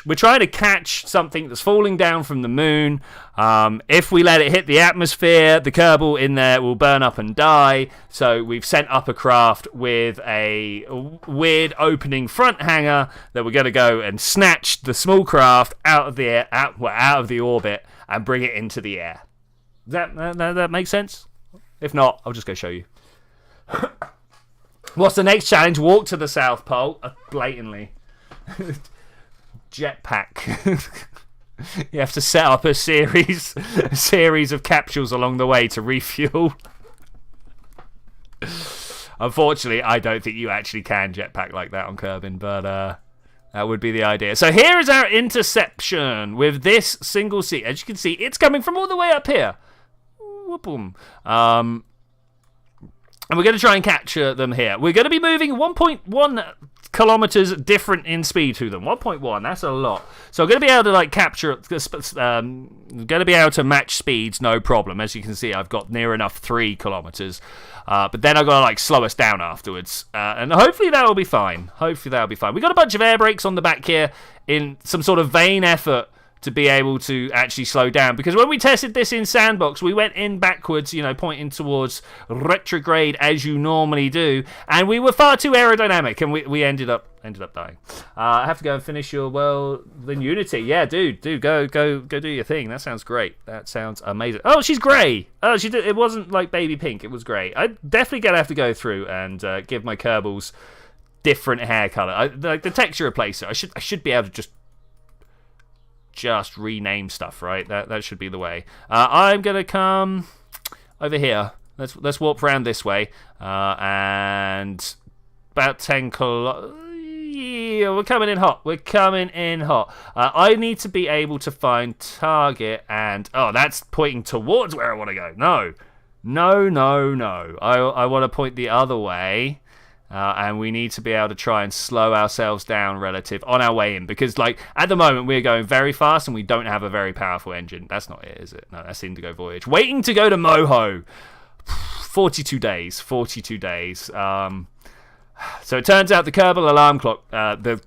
[SPEAKER 1] We're trying to catch something that's falling down from the moon. If we let it hit the atmosphere, the Kerbal in there will burn up and die. So we've sent up a craft with a weird opening front hanger that we're going to go and snatch the small craft out of the air, out of the orbit, and bring it into the air. Does that make sense? If not, I'll just go show you. What's the next challenge? Walk to the South Pole. Blatantly. Jetpack. You have to set up a series of capsules along the way to refuel. Unfortunately, I don't think you actually can jetpack like that on Kerbin, but that would be the idea. So here is our interception with this single seat. As you can see, it's coming from all the way up here. Whoop-boom. And we're going to try and capture them here. We're going to be moving 1.1 kilometers different in speed to them. 1.1, that's a lot. So I'm going to be able to like capture, going to be able to match speeds, no problem. As you can see, I've got near enough 3 kilometers. But then I've got to like slow us down afterwards. And hopefully that will be fine. Hopefully that will be fine. We've got a bunch of air brakes on the back here in some sort of vain effort to be able to actually slow down. Because when we tested this in Sandbox, we went in backwards, pointing towards retrograde as you normally do, and we were far too aerodynamic, and we ended up dying. I have to go and finish your world in Unity. Yeah, dude, go do your thing. That sounds great. That sounds amazing. Oh, she's grey. Oh, she did. It wasn't like baby pink. It was grey. I definitely gonna have to go through and give my Kerbals different hair color. Like the texture replacer. I should be able to just just rename stuff, right? That should be the way. I'm going to come over here. Let's warp around this way. And about 10 yeah, we're coming in hot. We're coming in hot. I need to be able to find target and... Oh, that's pointing towards where I want to go. No. No, no, no. I want to point the other way. And we need to be able to try and slow ourselves down relative on our way in. Because, like, at the moment, we're going very fast and we don't have a very powerful engine. That's not it, is it? No, that's Indigo Voyage. Waiting to go to Moho. 42 days. 42 days. So it turns out the Kerbal alarm clock, the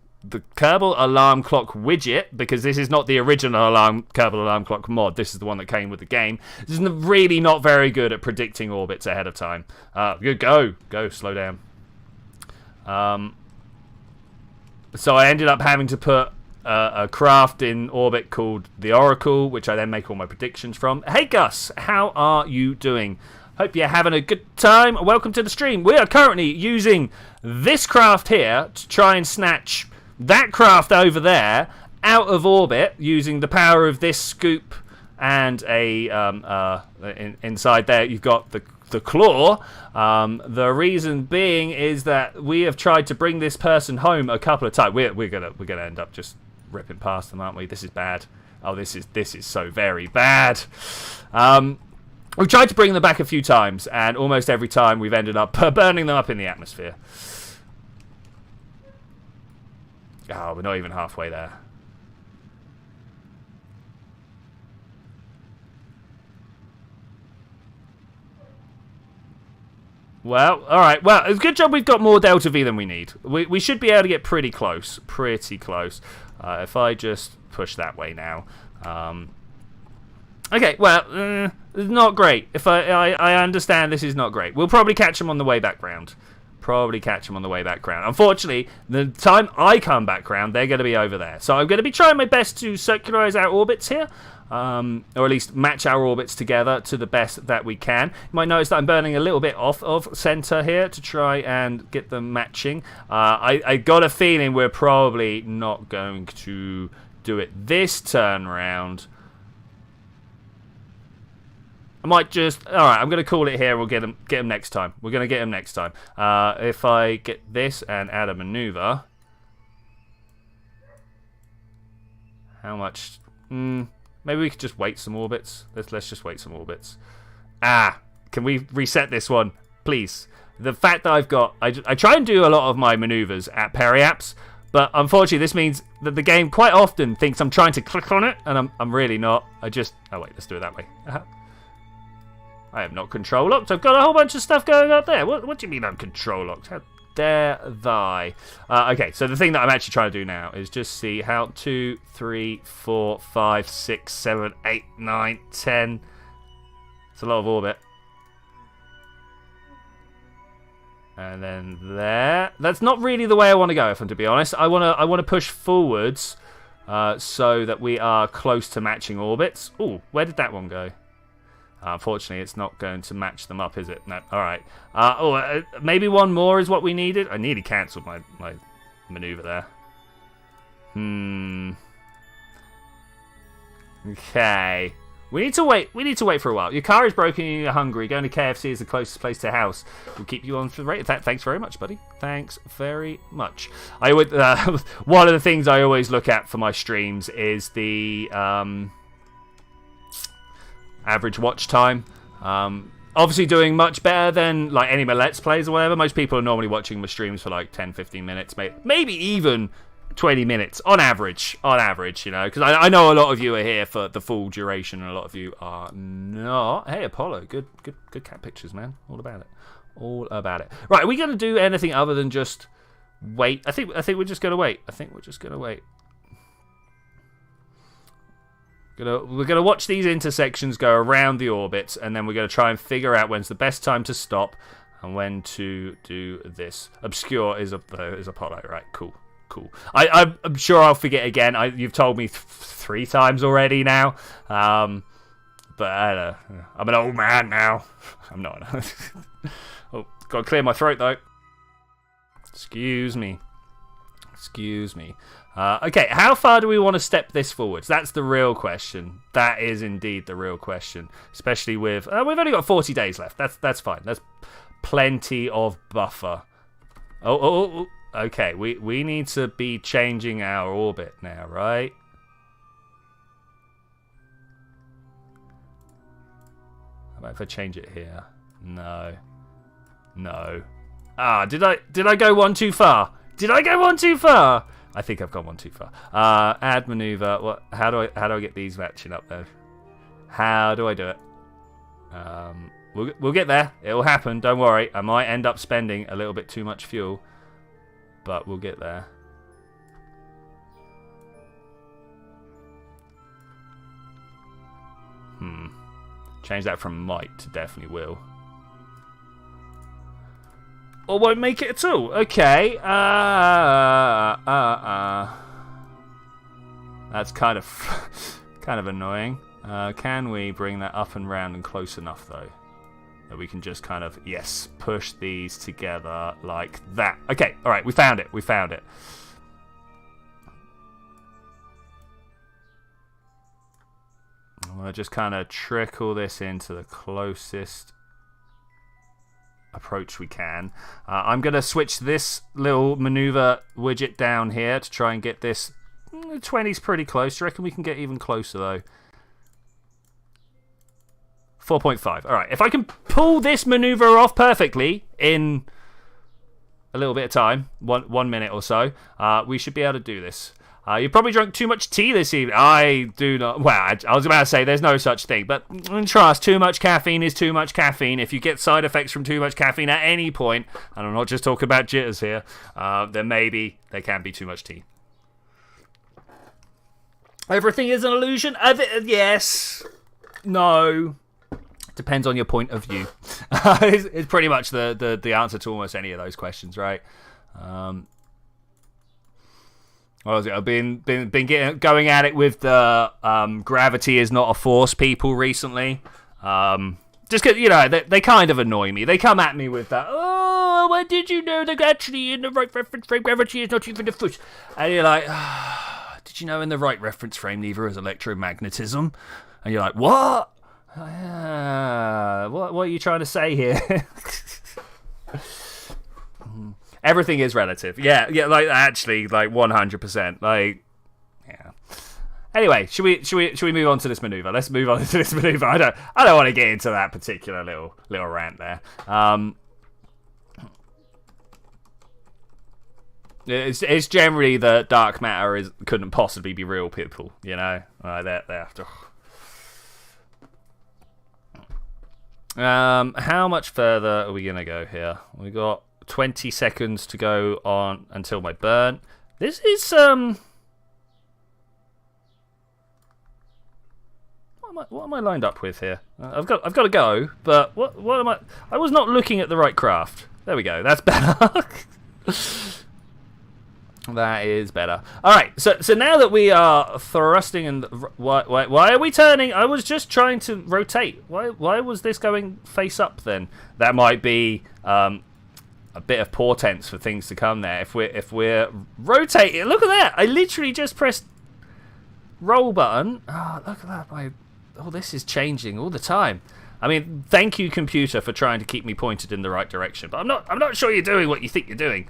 [SPEAKER 1] Kerbal alarm clock widget, because this is not the original Kerbal alarm clock mod, this is the one that came with the game, this is really not very good at predicting orbits ahead of time. Go, slow down. So I ended up having to put a craft in orbit called the Oracle, which I then make all my predictions from. Hey Gus, how are you doing? Hope you're having a good time. Welcome to the stream. We are currently using this craft here to try and snatch that craft over there out of orbit using the power of this scoop and inside there you've got the claw. The reason being is that we have tried to bring this person home a couple of times. We're gonna end up just ripping past them, aren't we? This is bad. Oh, this is so very bad. We've tried to bring them back a few times, and almost every time we've ended up burning them up in the atmosphere. Oh, we're not even halfway there. Well, alright. Well, it's a good job we've got more Delta V than we need. We should be able to get pretty close. Pretty close. If I just push that way now. Okay, well, not great. If I understand this is not great. We'll probably catch them on the way back round. Unfortunately, the time I come back round, they're going to be over there. So I'm going to be trying my best to circularize our orbits here. Or at least match our orbits together to the best that we can. You might notice that I'm burning a little bit off of center here to try and get them matching. I got a feeling we're probably not going to do it this turn round. I might just... Alright, I'm going to call it here. We'll get them next time. We're going to get them next time. If I get this and add a maneuver... How much... maybe we could just wait some orbits. Let's just wait some orbits. Can we reset this one? Please. The fact that I've got... I try and do a lot of my maneuvers at periaps, but unfortunately this means that the game quite often thinks I'm trying to click on it, and I'm really not. I just... Oh wait, let's do it that way. I have not control locked. I've got a whole bunch of stuff going up there. What do you mean I'm control locked? How dare thy? Okay, so the thing that I'm actually trying to do now is just see how 2, 3, 4, 5, 6, 7, 8, 9, 10. It's a lot of orbit. And then there. That's not really the way I want to go, if I'm to be honest. I want to push forwards so that we are close to matching orbits. Ooh, where did that one go? Unfortunately, it's not going to match them up, is it? No. All right. Maybe one more is what we needed. I nearly cancelled my maneuver there. Okay. We need to wait. We need to wait for a while. Your car is broken and you're hungry. Going to KFC is the closest place to house. We'll keep you on for the rate. Thanks very much, buddy. Thanks very much. I would. One of the things I always look at for my streams is the average watch time. Obviously doing much better than like any of my Let's Plays or whatever. Most people are normally watching my streams for like 10-15 minutes, maybe even 20 minutes on average, you know, because I know a lot of you are here for the full duration and a lot of you are not. Hey Apollo, good cat pictures, man. All about it. Right, are we going to do anything other than just wait? I think we're just going to wait. We're gonna watch these intersections go around the orbits, and then we're gonna try and figure out when's the best time to stop and when to do this. Obscure is Apollo, right? Cool. I'm sure I'll forget again. You've told me 3 times already now, but I don't know. I'm an old man now. I'm not. Oh, gotta clear my throat though. Excuse me. Okay, how far do we want to step this forwards? That's the real question. That is indeed the real question. Especially with... we've only got 40 days left. That's fine. That's plenty of buffer. Oh. Okay, we need to be changing our orbit now, right? How about if I change it here? No. Ah, did I go one too far? Did I go one too far? I think I've gone one too far. Add maneuver. What? How do I get these matching up though? How do I do it? We'll get there. It'll happen. Don't worry. I might end up spending a little bit too much fuel, but we'll get there. Change that from might to definitely will. Or won't make it at all. Okay. That's kind of annoying. Can we bring that up and round and close enough though? That we can just kind of, yes, push these together like that. Okay, alright, we found it. We'll just kind of trickle this into the closest approach we can. I'm going to switch this little maneuver widget down here to try and get this. 20's pretty close. Do you reckon we can get even closer though? 4.5. Alright, if I can pull this maneuver off perfectly in a little bit of time, one minute or so, we should be able to do this. You probably drank too much tea this evening. I do not. Well, I was about to say there's no such thing, but trust, too much caffeine is too much caffeine. If you get side effects from too much caffeine at any point, and I'm not just talking about jitters here, then maybe there can be too much tea. Everything is an illusion? Yes. No. Depends on your point of view. It's pretty much the answer to almost any of those questions, right? What was it? I've been going at it with the gravity is not a force people recently. Just because, you know, they kind of annoy me. They come at me with that, oh, well, did you know that actually in the right reference frame gravity is not even a force? And you're like, did you know in the right reference frame neither is electromagnetism? And you're like, what? What are you trying to say here? Everything is relative. Yeah, like actually, like 100%. Like, yeah. Anyway, should we move on to this maneuver? Let's move on to this maneuver. I don't want to get into that particular little rant there. It's generally the dark matter couldn't possibly be real, people. You know, they have to. How much further are we gonna go here? We got 20 seconds to go on until my burn. This is what am I lined up with here? I've got to go, but what am I? I was not looking at the right craft. There we go. That's better. That is better. All right. So now that we are thrusting and why are we turning? I was just trying to rotate. Why was this going face up then? That might be a bit of portents for things to come there. If we're rotating, look at that! I literally just pressed roll button. Oh, look at that! This is changing all the time. I mean, thank you, computer, for trying to keep me pointed in the right direction. But I'm not sure you're doing what you think you're doing.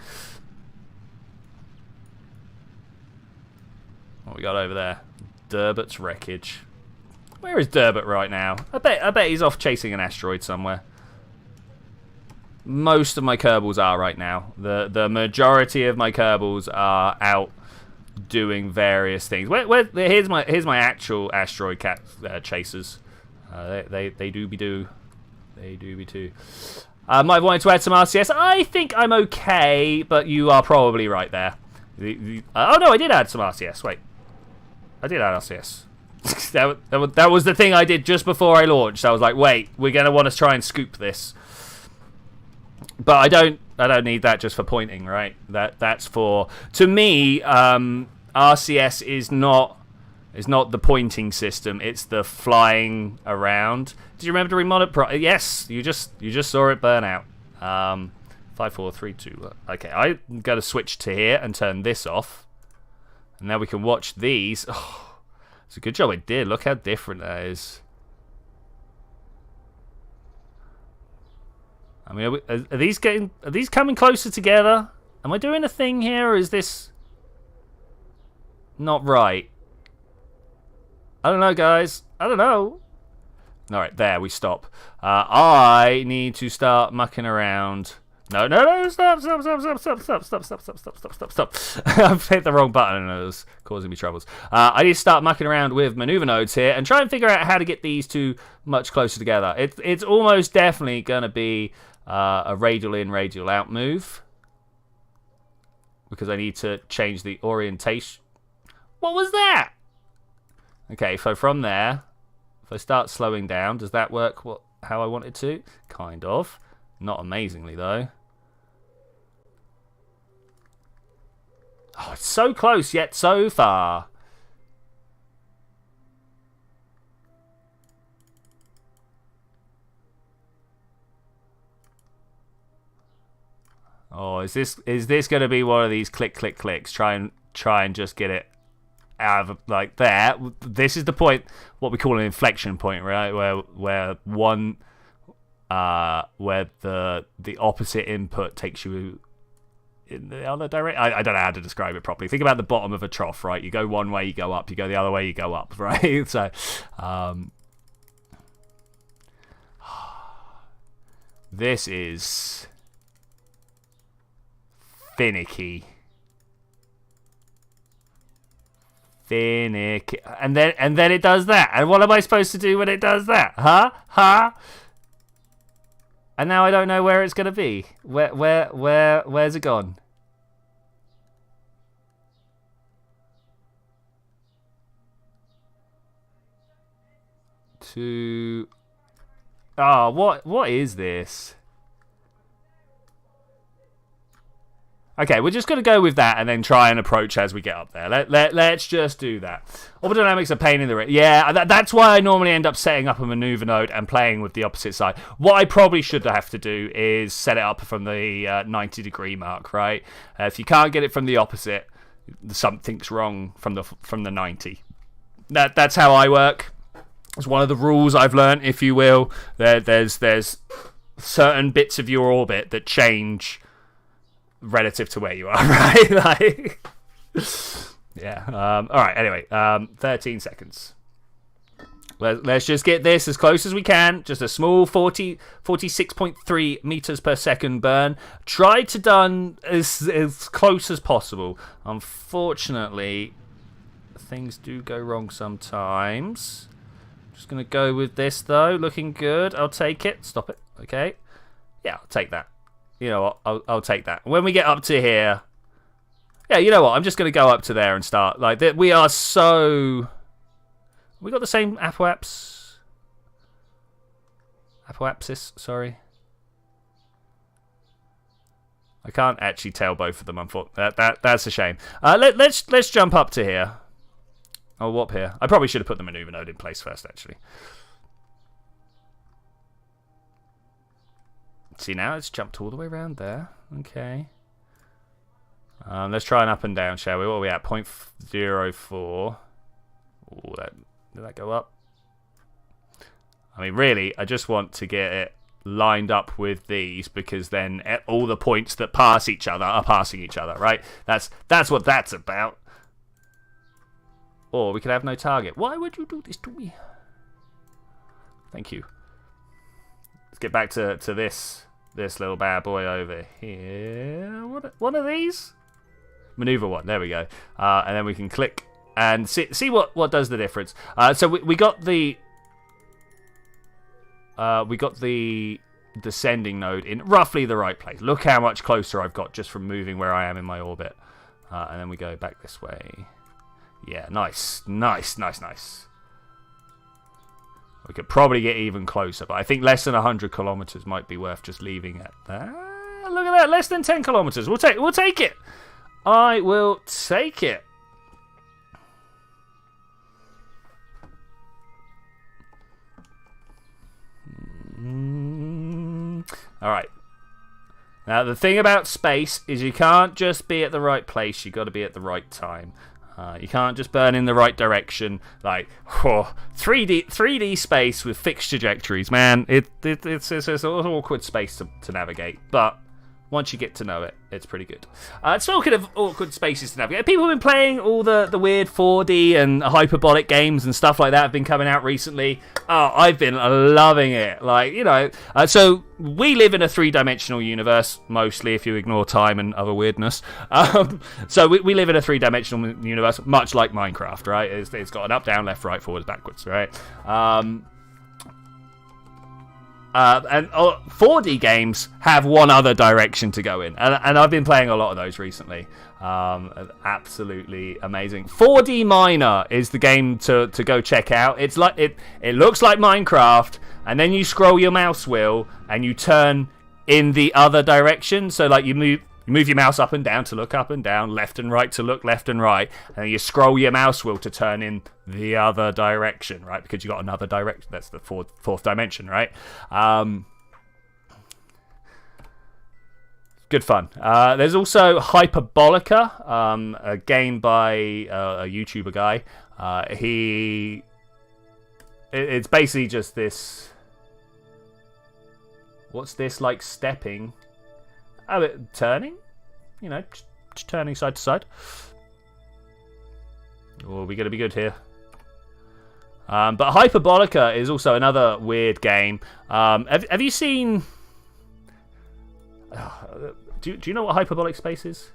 [SPEAKER 1] What we got over there? Durbert's wreckage. Where is Durbert right now? I bet he's off chasing an asteroid somewhere. Most of my Kerbals are right now. The majority of my Kerbals are out doing various things. Here's my actual asteroid chasers. They do be too. Might wanted to add some RCS. I think I'm okay, but you are probably right there. Oh no, I did add some RCS. Wait, I did add RCS. that was the thing I did just before I launched. I was like, wait, we're gonna want to try and scoop this. But I don't need that just for pointing, right? That's for, to me, RCS is not the pointing system. It's the flying around. Do you remember to remodel? Yes, you just saw it burn out. 5, 4, 3, 2. Okay, I'm gonna switch to here and turn this off. And now we can watch these. Oh, it's a good job it did. Look how different that is. I mean, are these coming closer together? Am I doing a thing here, or is this not right? I don't know, guys. I don't know. All right, there we stop. I need to start mucking around. No, stop. I've hit the wrong button and it was causing me troubles. I need to start mucking around with maneuver nodes here and try and figure out how to get these two much closer together. It's almost definitely going to be a radial in, radial out move, because I need to change the orientation. What was that? Okay, so from there, if I start slowing down, does that work how I want it to? Kind of. Not amazingly, though. Oh, it's so close, yet so far. Oh, is this going to be one of these click, click, clicks? Try and just get it out of, like, there. This is the point, what we call an inflection point, right? Where one, where the opposite input takes you in the other direction. I don't know how to describe it properly. Think about the bottom of a trough, right? You go one way, you go up. You go the other way, you go up, right? So, this is finicky. And then it does that. And what am I supposed to do when it does that? Huh? And now I don't know where it's gonna be. Where's it gone? Oh, what is this? Okay, we're just going to go with that and then try and approach as we get up there. Let's just do that. Orbital dynamics are pain in the rear. Yeah, that's why I normally end up setting up a maneuver node and playing with the opposite side. What I probably should have to do is set it up from the 90-degree mark, right? If you can't get it from the opposite, something's wrong from the 90. That's how I work. It's one of the rules I've learned, if you will. There's certain bits of your orbit that change relative to where you are, right? Like, yeah. All right. Anyway, 13 seconds. Let's just get this as close as we can. Just a small 46.3 meters per second burn. Try to done as close as possible. Unfortunately, things do go wrong sometimes. Just gonna go with this though. Looking good. I'll take it. Stop it. Okay. Yeah, I'll take that. You know what? I'll take that. When we get up to here, yeah, you know what? I'm just going to go up to there and start. Like, we are so... We got the same apoapsis, sorry. I can't actually tell both of them, unfortunately. That's a shame. Let's jump up to here. Oh, what here? I probably should have put the maneuver node in place first, actually. See, now it's jumped all the way around there. Okay. Let's try an up and down, shall we? What are we at? 0.04. Ooh, did that go up? I mean, really, I just want to get it lined up with these, because then all the points that pass each other are passing each other, right? That's what that's about. Or we could have no target. Why would you do this to me? Thank you. Let's get back to this little bad boy over here. What are these? Maneuver one. There we go. And then we can click and see what does the difference. So we got the descending node in roughly the right place. Look how much closer I've got just from moving where I am in my orbit. And then we go back this way. Yeah, nice. We could probably get even closer, but I think less than 100 kilometers might be worth just leaving at that. Look at that, less than 10 kilometers. We'll take it. I will take it. All right. Now the thing about space is you can't just be at the right place. You got to be at the right time. You can't just burn in the right direction. Like, 3D space with fixed trajectories, man. It's an awkward space to navigate, but once you get to know it, it's pretty good. Talking of awkward spaces to navigate, people have been playing all the weird 4D and hyperbolic games and stuff like that have been coming out recently. Oh, I've been loving it. Like, you know, so we live in a three-dimensional universe, mostly if you ignore time and other weirdness. So we live in a three-dimensional universe, much like Minecraft, right? It's got an up, down, left, right, forwards, backwards, right? And 4D games have one other direction to go in, and I've been playing a lot of those recently. Absolutely amazing. 4D Miner is the game to go check out. It's like it looks like Minecraft, and then you scroll your mouse wheel and you turn in the other direction. So like you move your mouse up and down to look up and down, left and right to look left and right, and then you scroll your mouse wheel to turn in the other direction, right? Because you got another direction. That's the fourth dimension, right? Good fun. There's also Hyperbolica, a game by a YouTuber guy. It's basically just this. What's this, like stepping? Oh, turning? You know, just turning side to side. Oh, we're going to be good here. But Hyperbolica is also another weird game. Have you seen... Do you know what hyperbolic space is?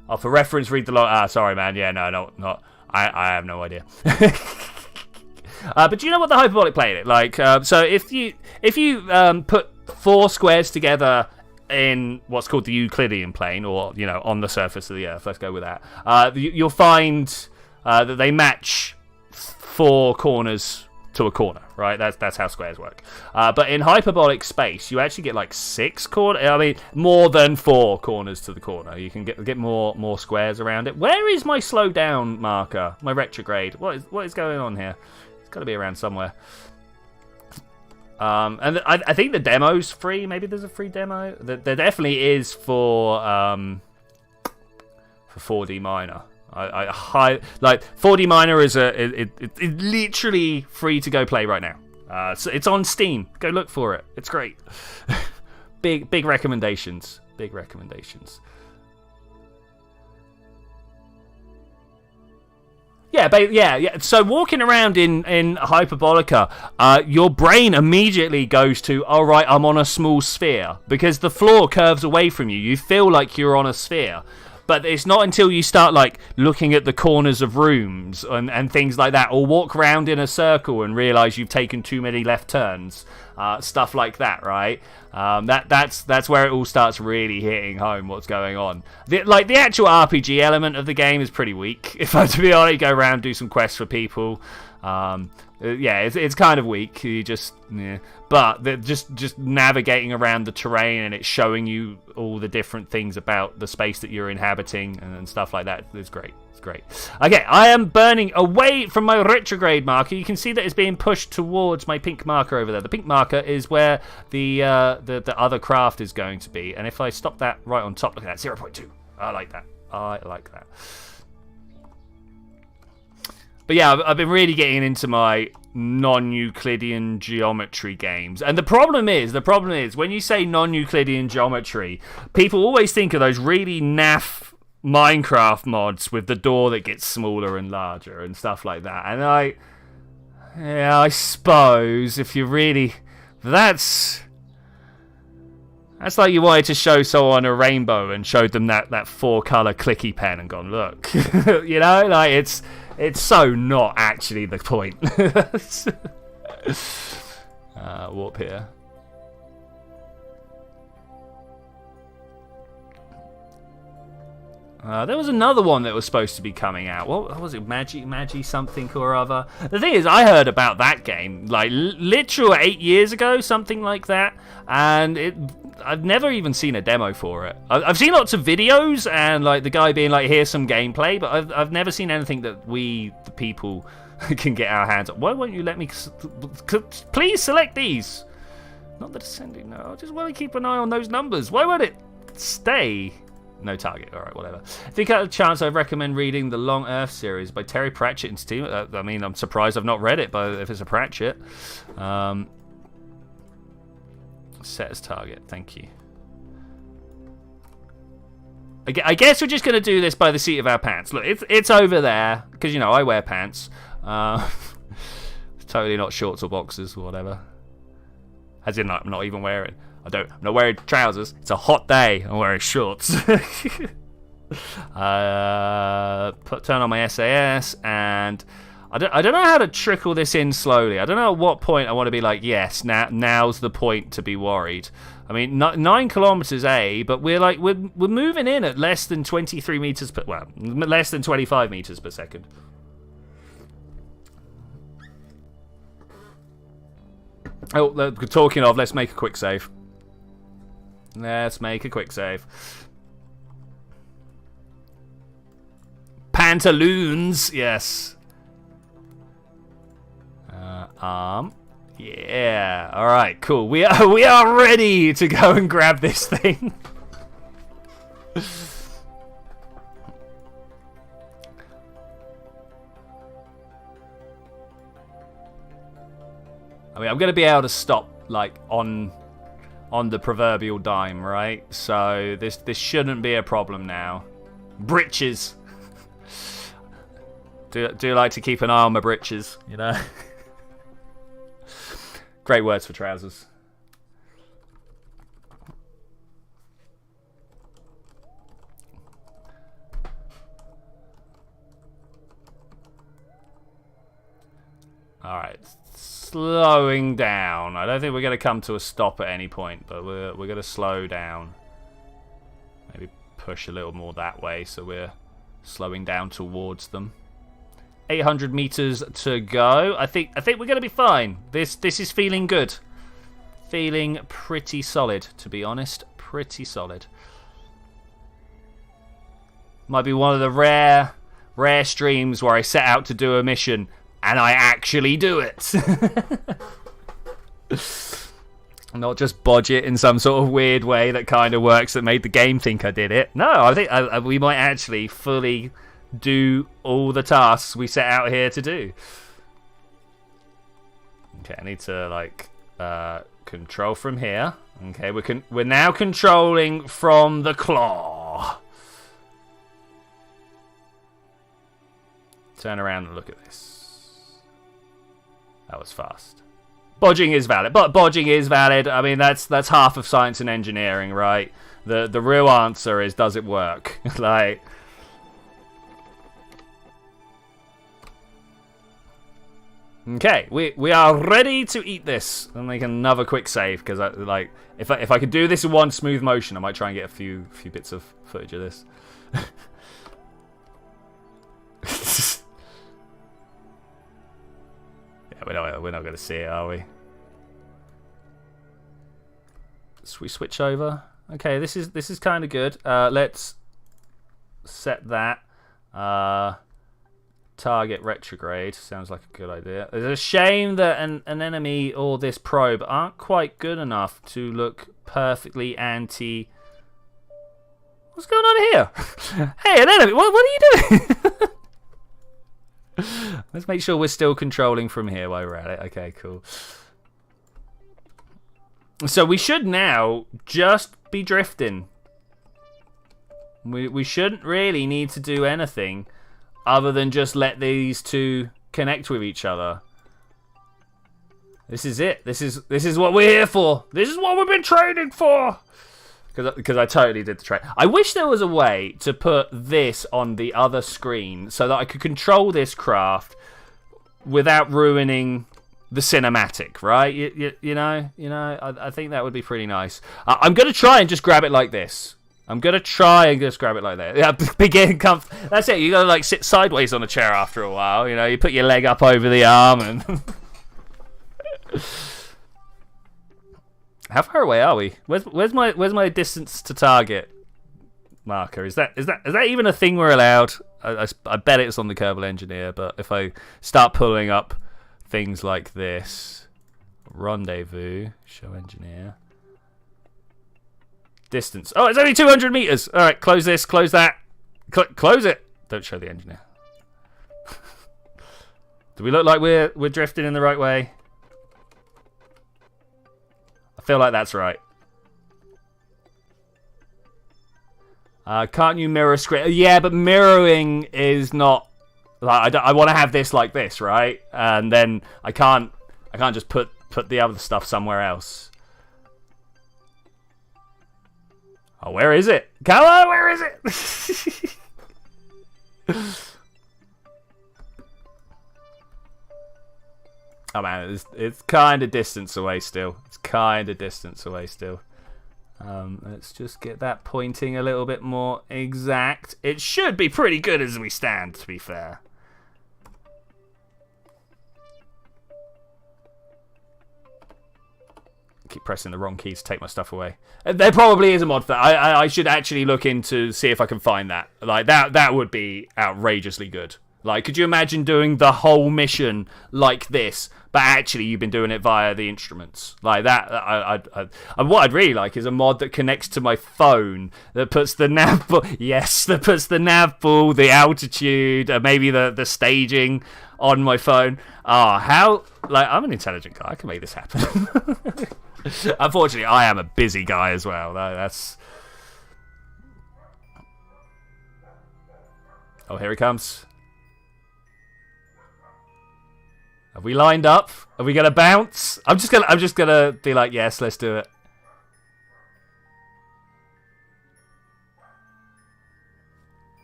[SPEAKER 1] Oh, for reference, read the log. Sorry, man. Yeah, no, not. I have no idea. But do you know what the hyperbolic plane is? Like, so if you put four squares together in what's called the Euclidean plane, or, you know, on the surface of the Earth, let's go with that, you'll find that they match four corners to a corner, right? That's how squares work. But in hyperbolic space, you actually get like 6 corners. I mean, more than 4 corners to the corner. You can get more squares around it. Where is my slow down marker? My retrograde? What is going on here? It's got to be around somewhere. And I think the demo's free. Maybe there's a free demo. There definitely is for 4D Miner. I like 4D Miner is it's literally free to go play right now. So it's on Steam. Go look for it. It's great. big recommendations. Big recommendations. Yeah. So walking around in Hyperbolica, your brain immediately goes to, all right, I'm on a small sphere, because the floor curves away from you. You feel like you're on a sphere. But it's not until you start like looking at the corners of rooms and things like that, or walk around in a circle and realise you've taken too many left turns, stuff like that, right? That's where it all starts really hitting home what's going on. The actual RPG element of the game is pretty weak. If I to be honest, go around, do some quests for people. It's kind of weak. You just, but just navigating around the terrain and it's showing you all the different things about the space that you're inhabiting and stuff like that is great. It's great. Okay, I am burning away from my retrograde marker. You can see that it's being pushed towards my pink marker over there. The pink marker is where the other craft is going to be. And if I stop that right on top, look at that, 0.2. I like that. But yeah, I've been really getting into my non-Euclidean geometry games. And the problem is, when you say non-Euclidean geometry, people always think of those really naff Minecraft mods with the door that gets smaller and larger and stuff like that. And I suppose if you really... That's like you wanted to show someone a rainbow and showed them that 4-colour clicky pen and gone, look. You know, like it's so not actually the point. Warp here. There was another one that was supposed to be coming out. What was it? Magi something or other. The thing is, I heard about that game like literal 8 years ago, something like that, and I've never even seen a demo for it. I've seen lots of videos and like the guy being like, here's some gameplay, but I've never seen anything that we, the people, can get our hands on. Why won't you let me... Please select these. Not the descending, no. I just want to keep an eye on those numbers. Why won't it stay? No target. All right, whatever. If you got a chance, I'd recommend reading the Long Earth series by Terry Pratchett and Steve. I mean, I'm surprised I've not read it, but if it's a Pratchett. Set as target. Thank you. I guess we're just going to do this by the seat of our pants. Look, it's over there, because, you know, I wear pants. It's totally not shorts or boxers or whatever. As in, I'm not even wearing... I'm not wearing trousers. It's a hot day. I'm wearing shorts. Turn on my SAS, and I don't know how to trickle this in slowly. I don't know at what point I want to be like, yes, now's the point to be worried. I mean, 9 kilometers, but we're moving in at less than 23 meters per, well, less than 25 meters per second. Oh, talking of, let's make a quick save. Let's make a quick save. Pantaloons, yes. Yeah. All right, cool. We are ready to go and grab this thing. I mean, I'm going to be able to stop like on the proverbial dime, right? So this shouldn't be a problem now. Britches. Do like to keep an eye on my britches, you know? Great words for trousers. Alright, slowing down. I don't think we're going to come to a stop at any point, but we're going to slow down. Maybe push a little more that way so we're slowing down towards them. 800 meters to go. I think we're going to be fine. This is feeling good. Feeling pretty solid, to be honest. Pretty solid. Might be one of the rare streams where I set out to do a mission and I actually do it. Not just bodge it in some sort of weird way that kind of works that made the game think I did it. No, I think we might actually fully do all the tasks we set out here to do. Okay, I need to like control from here. Okay, we're now controlling from the claw. Turn around and look at this. That was fast. Bodging is valid, but bodging is valid. I mean, that's half of science and engineering, right? The real answer is, does it work? Like. Okay, we are ready to eat this and make another quick save, because if I could do this in one smooth motion, I might try and get a few bits of footage of this. Yeah, we're not going to see it, are we? So we switch over. Okay, this is kind of good. Let's set that. Target retrograde sounds like a good idea. It's a shame that an enemy or this probe aren't quite good enough to look perfectly anti. What's going on here? Hey, an enemy! What are you doing? Let's make sure we're still controlling from here while we're at it. Okay, cool. So we should now just be drifting. We shouldn't really need to do anything other than just let these two connect with each other. This is it. This is what we're here for. This is what we've been training for. Because I totally did the train. I wish there was a way to put this on the other screen so that I could control this craft without ruining the cinematic, right? You know. I think that would be pretty nice. I'm gonna try and just grab it like this. I'm gonna try and just grab it like that. Yeah, begin comfort. That's it. You gotta like sit sideways on a chair after a while. You know, you put your leg up over the arm and. How far away are we? Where's my distance to target marker? Is that even a thing we're allowed? I bet it's on the Kerbal engineer, but if I start pulling up things like this, rendezvous, show engineer. distance. Oh, it's only 200 meters. All right, close this, close that. Close it. Don't show the engineer. Do we look like we're drifting in the right way? I feel like that's right. Can't you mirror screen? Yeah, but mirroring is not like I want to have this like this, right? And then I can't just put the other stuff somewhere else. Oh, where is it? Come on, where is it? Oh man, it's kind of distance away still. It's kind of distance away still. Let's just get that pointing a little bit more exact. It should be pretty good as we stand, to be fair. Keep pressing the wrong keys to take my stuff away. There probably is a mod for that. I should actually look into see if I can find that. Like that would be outrageously good. Like, could you imagine doing the whole mission like this, but actually you've been doing it via the instruments like that? What I'd really like is a mod that connects to my phone that puts the nav ball. Yes, that puts the nav ball, the altitude, maybe the staging on my phone. How? Like, I'm an intelligent guy. I can make this happen. Unfortunately, I am a busy guy as well. That's. Oh, here he comes. Have we lined up? Are we gonna bounce? I'm just gonna be like, yes, let's do it.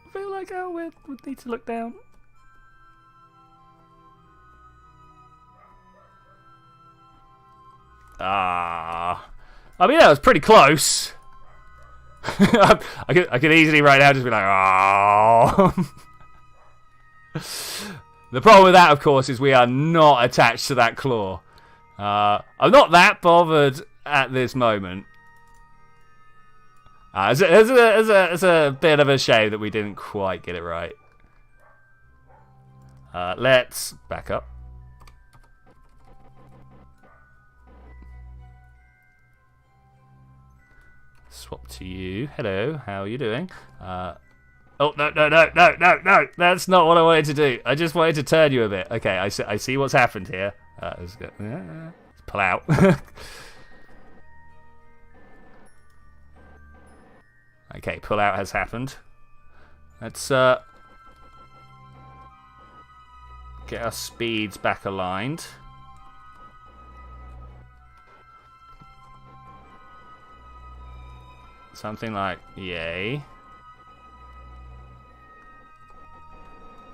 [SPEAKER 1] I feel like we need to look down. I mean, that was pretty close. I could easily right now just be like, oh. The problem with that, of course, is we are not attached to that claw. I'm not that bothered at this moment. It's a bit of a shame that we didn't quite get it right. Let's back up. Swap to you. Hello, how are you doing? Oh, no. That's not what I wanted to do. I just wanted to turn you a bit. Okay, I see what's happened here. Let's pull out. Okay, pull out has happened. Let's get our speeds back aligned. Something like, yay.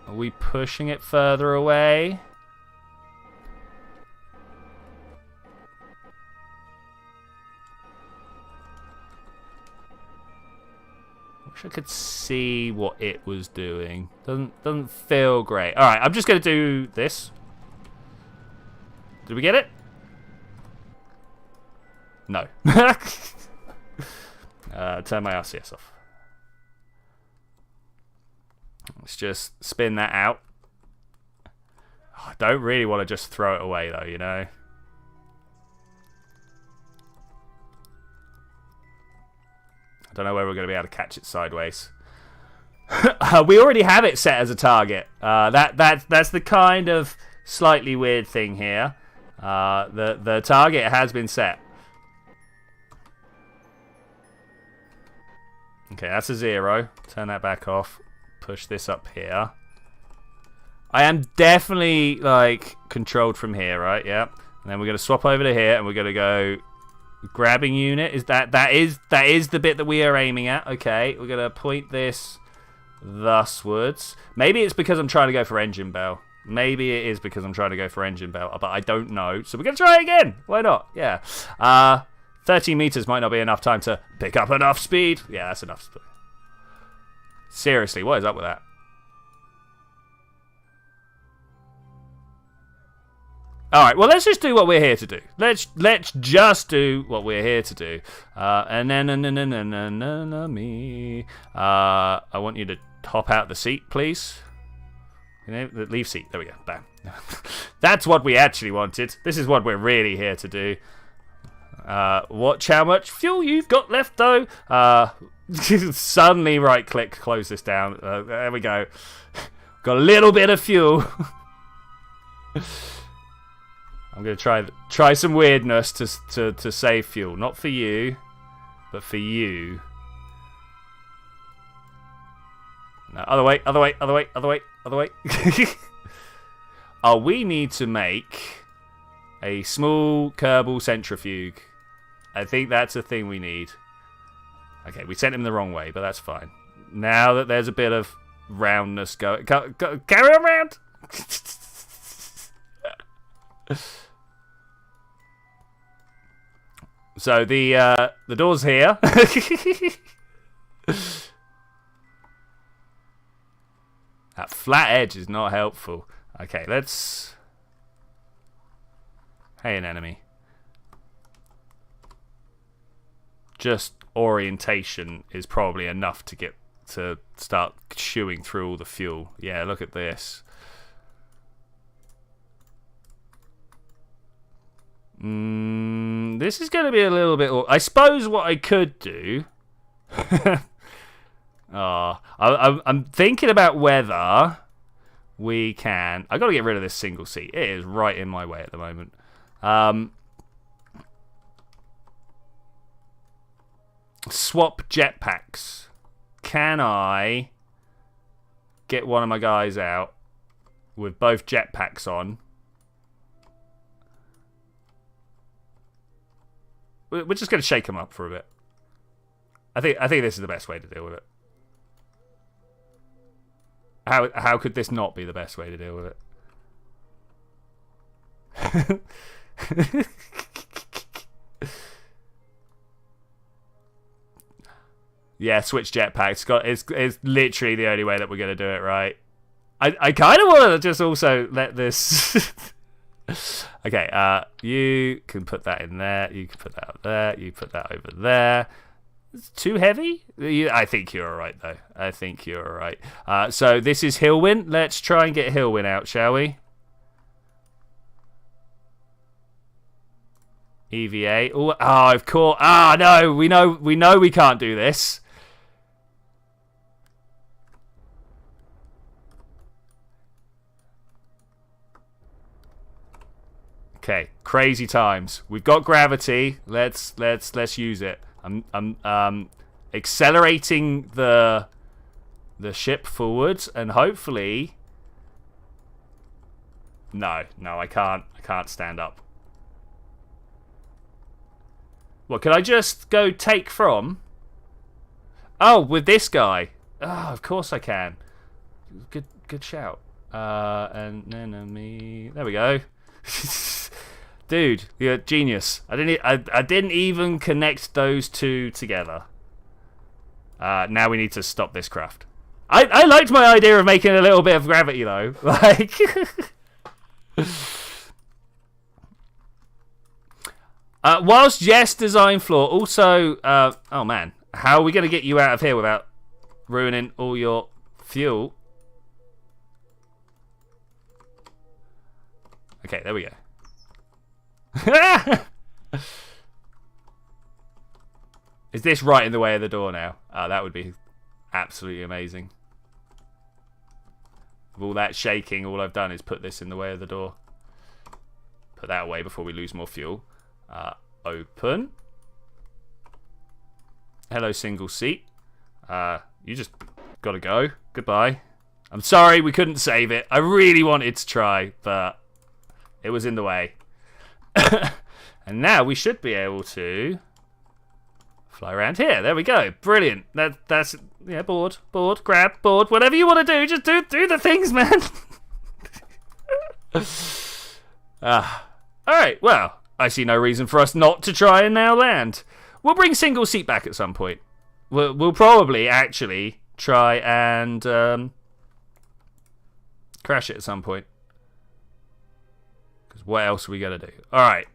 [SPEAKER 1] Are we pushing it further away? Wish I could see what it was doing. Doesn't feel great. All right, I'm just gonna do this. Did we get it? No. Turn my RCS off. Let's just spin that out. I don't really want to just throw it away, though, you know? I don't know where we're going to be able to catch it sideways. We already have it set as a target. That's the kind of slightly weird thing here. The target has been set. Okay, that's a 0. Turn that back off. Push this up here. I am definitely, like, controlled from here, right? Yeah. And then we're going to swap over to here, and we're going to go grabbing unit. That is the bit that we are aiming at. Okay, we're going to point this thuswards. Maybe it's because I'm trying to go for engine bell. Maybe it is because I'm trying to go for engine bell, but I don't know. So we're going to try again. Why not? Yeah. 13 meters might not be enough time to pick up enough speed. Yeah, that's enough speed. Seriously, what is up with that? Alright, well, let's just do what we're here to do. Let's just do what we're here to do. And then, me. I want you to hop out the seat, please. You know, the leave seat. There we go. Bam. That's what we actually wanted. This is what we're really here to do. Watch how much fuel you've got left, though. Suddenly right-click, close this down. There we go. Got a little bit of fuel. I'm going to try some weirdness to save fuel. Not for you, but for you. No, other way, other way, other way, other way, other way. Oh, we need to make a small Kerbal centrifuge. I think that's a thing we need. Okay, we sent him the wrong way, but that's fine. Now that there's a bit of roundness going... Carry on round! So the door's here. That flat edge is not helpful. Okay, let's... Hey, an enemy. Just orientation is probably enough to start chewing through all the fuel. Yeah, look at this. This is going to be a little bit... I suppose what I could do... I'm thinking about whether we can... I've got to get rid of this single seat. It is right in my way at the moment. Swap jetpacks. Can I get one of my guys out with both jetpacks on? We're just going to shake them up for a bit. I think this is the best way to deal with it. How could this not be the best way to deal with it? Yeah, switch jetpacks. It's literally the only way that we're going to do it, right? I kind of want to just also let this... Okay, you can put that in there. You can put that up there. You put that over there. It's too heavy? I think you're alright, though. I think you're alright. So this is Hillwin. Let's try and get Hillwin out, shall we? EVA. Oh, of course. No. We know we can't do this. Okay, crazy times. We've got gravity. Let's use it. I'm accelerating the ship forwards, and hopefully... No, I can't stand up. What, can I just go take from? Oh, with this guy. Oh, of course I can. Good shout. And enemy. There we go. Dude, you're genius. I didn't even connect those two together. Now we need to stop this craft. I liked my idea of making a little bit of gravity though. Like whilst yes, design flaw. Also, oh man, how are we gonna get you out of here without ruining all your fuel? Okay, there we go. Is this right in the way of the door now? That would be absolutely amazing. With all that shaking, all I've done is put this in the way of the door. Put that away before we lose more fuel. Open. Hello, single seat. You just gotta go. Goodbye. I'm sorry we couldn't save it. I really wanted to try, but it was in the way. And now we should be able to fly around here. There we go. Brilliant. That's yeah. Board, grab, board. Whatever you want to do, just do the things, man. All right. Well, I see no reason for us not to try and now land. We'll bring single seat back at some point. We'll probably actually try and crash it at some point. Because what else are we going to do? Alright.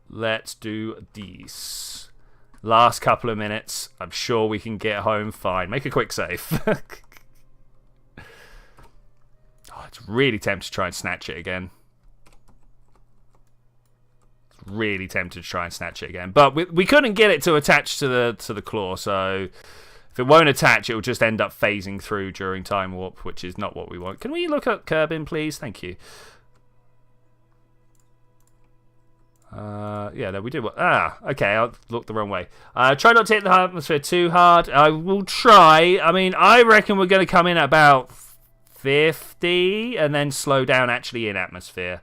[SPEAKER 1] Let's do these. Last couple of minutes. I'm sure we can get home fine. Make a quick save. It's really tempting to try and snatch it again. It's really tempted to try and snatch it again. But we couldn't get it to attach to the claw, so if it won't attach, it will just end up phasing through during time warp, which is not what we want. Can we look at Kerbin, please? Thank you. Yeah, no, we do. Okay, I looked the wrong way. Try not to hit the atmosphere too hard. I will try. I mean, I reckon we're going to come in at about 50 and then slow down actually in atmosphere.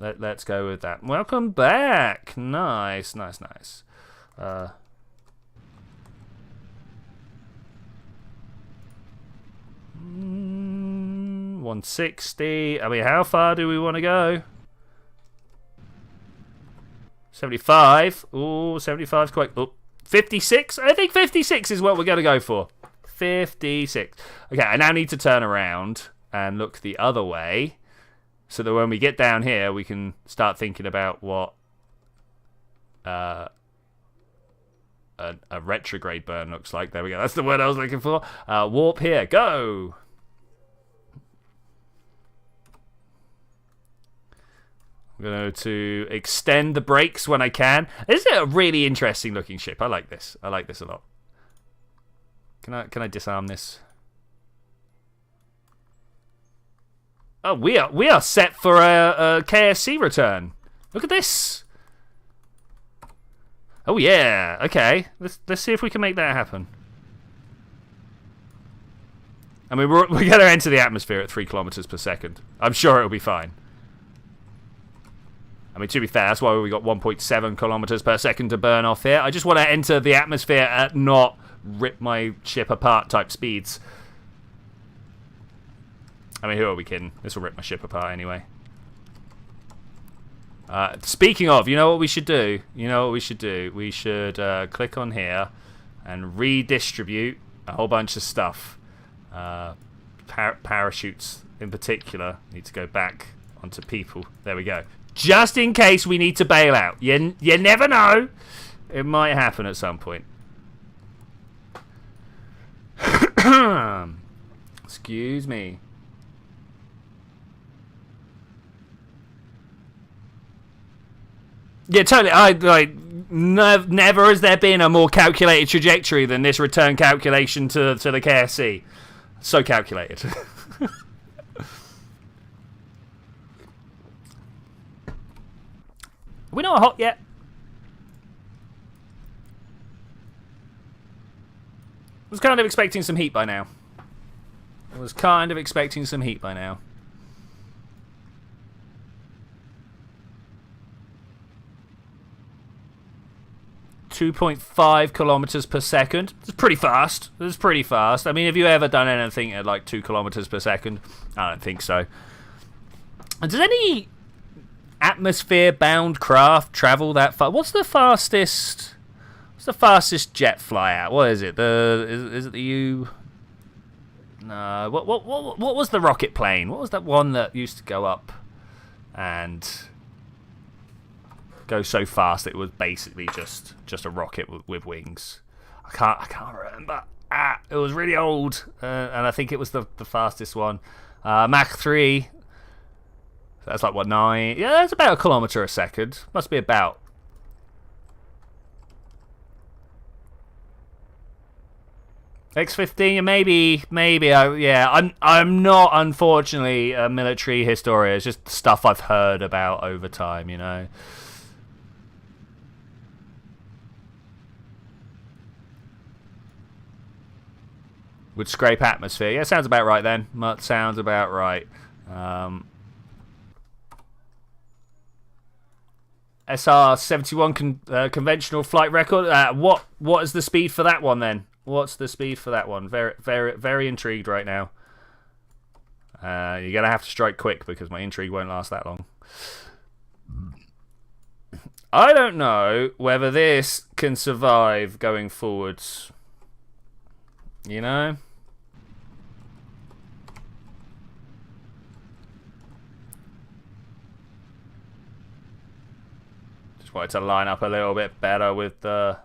[SPEAKER 1] Let's go with that. Welcome back. Nice. 160. I mean, how far do we want to go? 75. Ooh, 75 is quite... Oh, 56? I think 56 is what we're going to go for. 56. Okay, I now need to turn around and look the other way so that when we get down here, we can start thinking about what a retrograde burn looks like. There we go. That's the word I was looking for. Warp here. Go! I'm going to extend the brakes when I can. This is a really interesting looking ship. I like this. I like this a lot. Can I disarm this? Oh, we are set for a KSC return. Look at this. Oh yeah. Okay. Let's see if we can make that happen. I mean, we're going to enter the atmosphere at 3 kilometers per second. I'm sure it'll be fine. I mean, to be fair, that's why we got 1.7 kilometers per second to burn off here. I just want to enter the atmosphere at not rip my ship apart type speeds. I mean, who are we kidding? This will rip my ship apart anyway. Speaking of, you know what we should do? We should click on here and redistribute a whole bunch of stuff. Parachutes in particular need to go back onto people. There we go. Just in case we need to bail out. You never know. It might happen at some point. Excuse me. Yeah, totally. Never has there been a more calculated trajectory than this return calculation to the KSC. So calculated. We're not hot yet. I was kind of expecting some heat by now. 2.5 kilometers per second. It's pretty fast. I mean, have you ever done anything at like 2 kilometers per second? I don't think so. And does any atmosphere-bound craft travel that far? What's the fastest jet fly at? What is it? Is it the U? No. What was the rocket plane? What was that one that used to go up and go so fast it was basically just a rocket with wings? I can't remember. It was really old, and I think it was the fastest one. Mach 3. That's like, what, 9? Yeah, that's about a kilometer a second. Must be about. X-15, maybe. I'm not, unfortunately, a military historian. It's just stuff I've heard about over time, you know. Would scrape atmosphere. Yeah, sounds about right then. Sounds about right. SR-71 conventional flight record. What is the speed for that one then? What's the speed for that one? Very intrigued right now. You're gonna have to strike quick because my intrigue won't last that long. I don't know whether this can survive going forwards. You know? Wanted to line up a little bit better with the...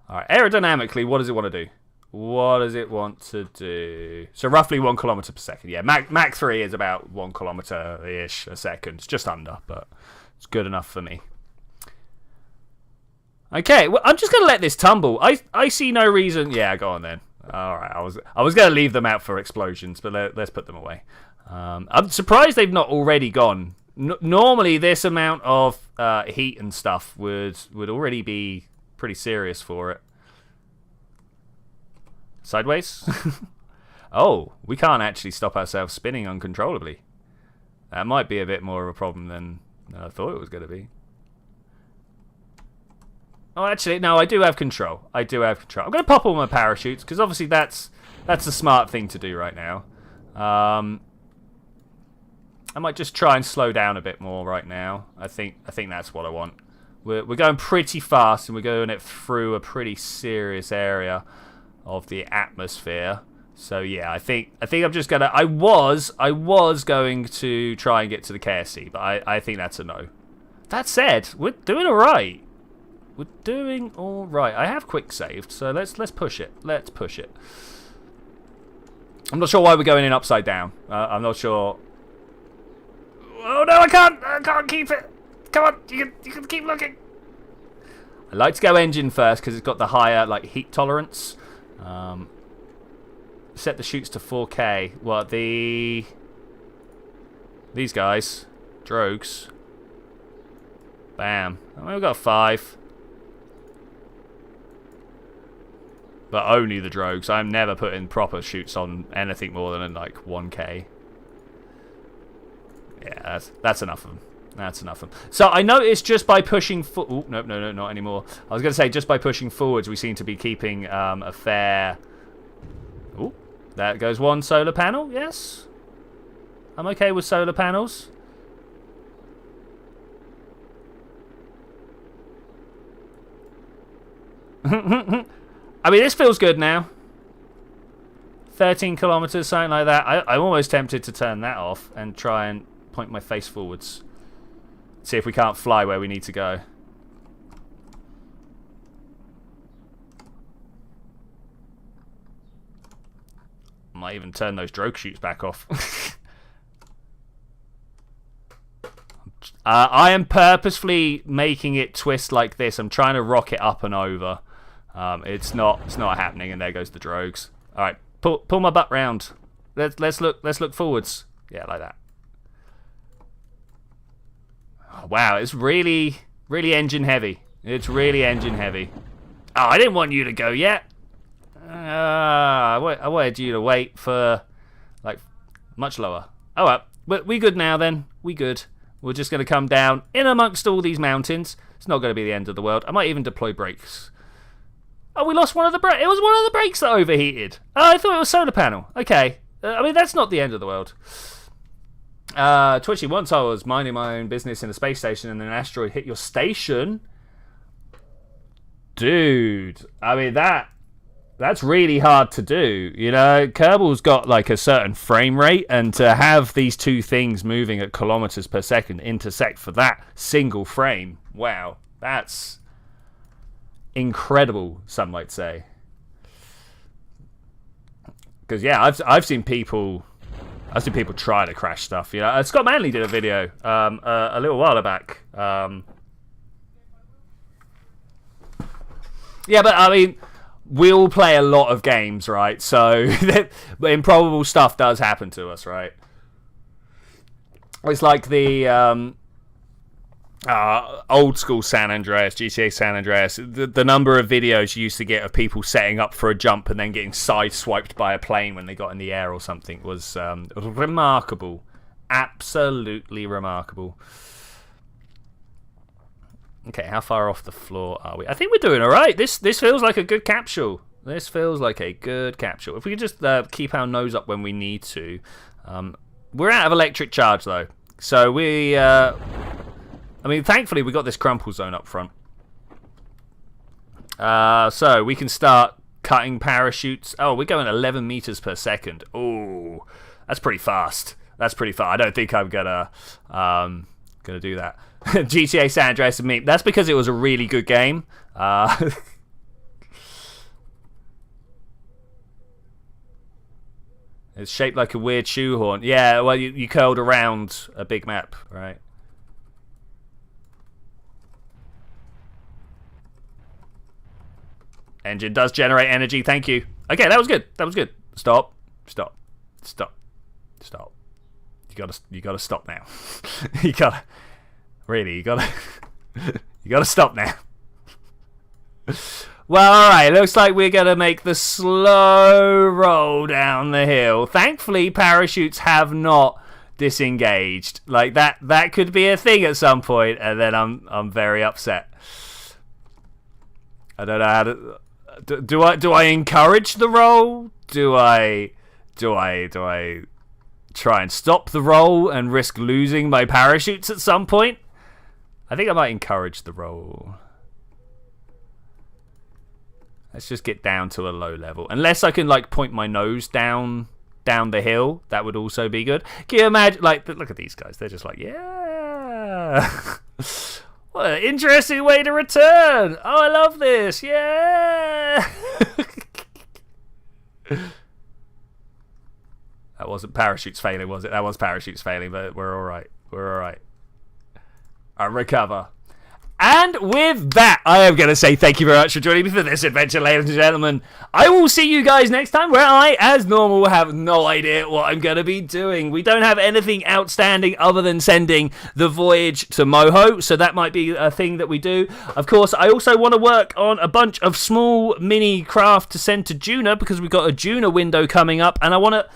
[SPEAKER 1] Alright, aerodynamically, what does it want to do? What does it want to do? So roughly 1 kilometer per second. Yeah, Mach 3 is about 1 kilometer-ish a second. It's just under, but it's good enough for me. Okay, well, I'm just going to let this tumble. I see no reason. Yeah, go on then. All right, I was going to leave them out for explosions, but let's put them away. I'm surprised they've not already gone. Normally, this amount of heat and stuff would already be pretty serious for it. Sideways? Oh, we can't actually stop ourselves spinning uncontrollably. That might be a bit more of a problem than I thought it was going to be. Oh, actually, no, I do have control. I'm going to pop all my parachutes, because obviously that's the smart thing to do right now. I might just try and slow down a bit more right now. I think that's what I want. We're going pretty fast, and we're going it through a pretty serious area of the atmosphere. So yeah, I think I'm just gonna. I was going to try and get to the KSC, but I think that's a no. That said, we're doing all right. We're doing all right. I have quick saved, so let's push it. Let's push it. I'm not sure why we're going in upside down. I'm not sure. Oh no, I can't keep it. Come on, you can keep looking. I like to go engine first because it's got the higher heat tolerance. Set the shoots to 4K. What these guys, drogues. Bam. Oh, we've got 5. But only the drogues. I'm never putting proper shoots on anything more than 1K. Yeah, that's enough of them. That's enough of them. So I noticed just by pushing no, not anymore. I was going to say just by pushing forwards, we seem to be keeping a fair. Oh, that goes 1 solar panel. Yes, I'm okay with solar panels. I mean, this feels good now. 13 kilometers, something like that. I'm almost tempted to turn that off and try and point my face forwards. See if we can't fly where we need to go. Might even turn those drogue shoots back off. I am purposefully making it twist like this. I'm trying to rock it up and over. It's not happening, and there goes the drogues. All right, pull my butt round. Let's look forwards. Yeah, like that. Oh, wow, it's really engine heavy. It's really engine heavy. Oh, I didn't want you to go yet. I wanted you to wait for much lower. Oh well, we good now then. We good. We're just going to come down in amongst all these mountains. It's not going to be the end of the world. I might even deploy brakes. Oh, we lost one of the brakes. It was one of the brakes that overheated. Oh, I thought it was solar panel. Okay. I mean, that's not the end of the world. Twitchi, once I was minding my own business in a space station and an asteroid hit your station. Dude, I mean, that's really hard to do. You know, Kerbal's got a certain frame rate, and to have these two things moving at kilometers per second intersect for that single frame, wow, that's incredible, some might say. Because yeah, I've seen people try to crash stuff. You know, Scott Manley did a video a little while back. Yeah, but I mean, we all play a lot of games, right? So improbable stuff does happen to us, right? It's like the old school San Andreas, GTA San Andreas. The number of videos you used to get of people setting up for a jump and then getting sideswiped by a plane when they got in the air or something was remarkable. Absolutely remarkable. Okay, how far off the floor are we? I think we're doing all right. This feels like a good capsule. This feels like a good capsule. If we could just keep our nose up when we need to. We're out of electric charge, though. So we... I mean, thankfully, we got this crumple zone up front. So we can start cutting parachutes. Oh, we're going 11 meters per second. Oh, that's pretty fast. That's pretty fast. I don't think I'm gonna do that. GTA San Andreas and me. That's because it was a really good game. It's shaped like a weird shoehorn. Yeah, well, you curled around a big map, right? Engine does generate energy. Thank you. Okay, that was good. That was good. Stop. Stop. Stop. Stop. You gotta stop now. You gotta stop now. Well, alright, looks like we're gonna make the slow roll down the hill. Thankfully, parachutes have not disengaged. Like that could be a thing at some point, and then I'm very upset. I don't know how to do I encourage the roll? Do I try and stop the roll and risk losing my parachutes at some point? I think I might encourage the roll. Let's just get down to a low level. Unless I can like point my nose down the hill, that would also be good. Can you imagine? Like, look at these guys. They're just like, yeah. What an interesting way to return. Oh, I love this. Yeah. That wasn't parachutes failing, was it? That was parachutes failing, but we're all right. We're all right. I recover. And with that, I am going to say thank you very much for joining me for this adventure, ladies and gentlemen. I will see you guys next time, where I, as normal, have no idea what I'm going to be doing. We don't have anything outstanding other than sending the voyage to Moho, so that might be a thing that we do. Of course, I also want to work on a bunch of small mini craft to send to Juna, because we've got a Juna window coming up, and I want to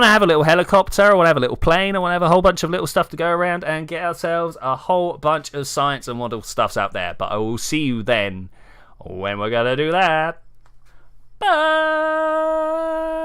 [SPEAKER 1] have a little helicopter, I want to have a little plane, I want to have a whole bunch of little stuff to go around and get ourselves a whole bunch of science and model stuffs out there. But I will see you then when we're going to do that. Bye!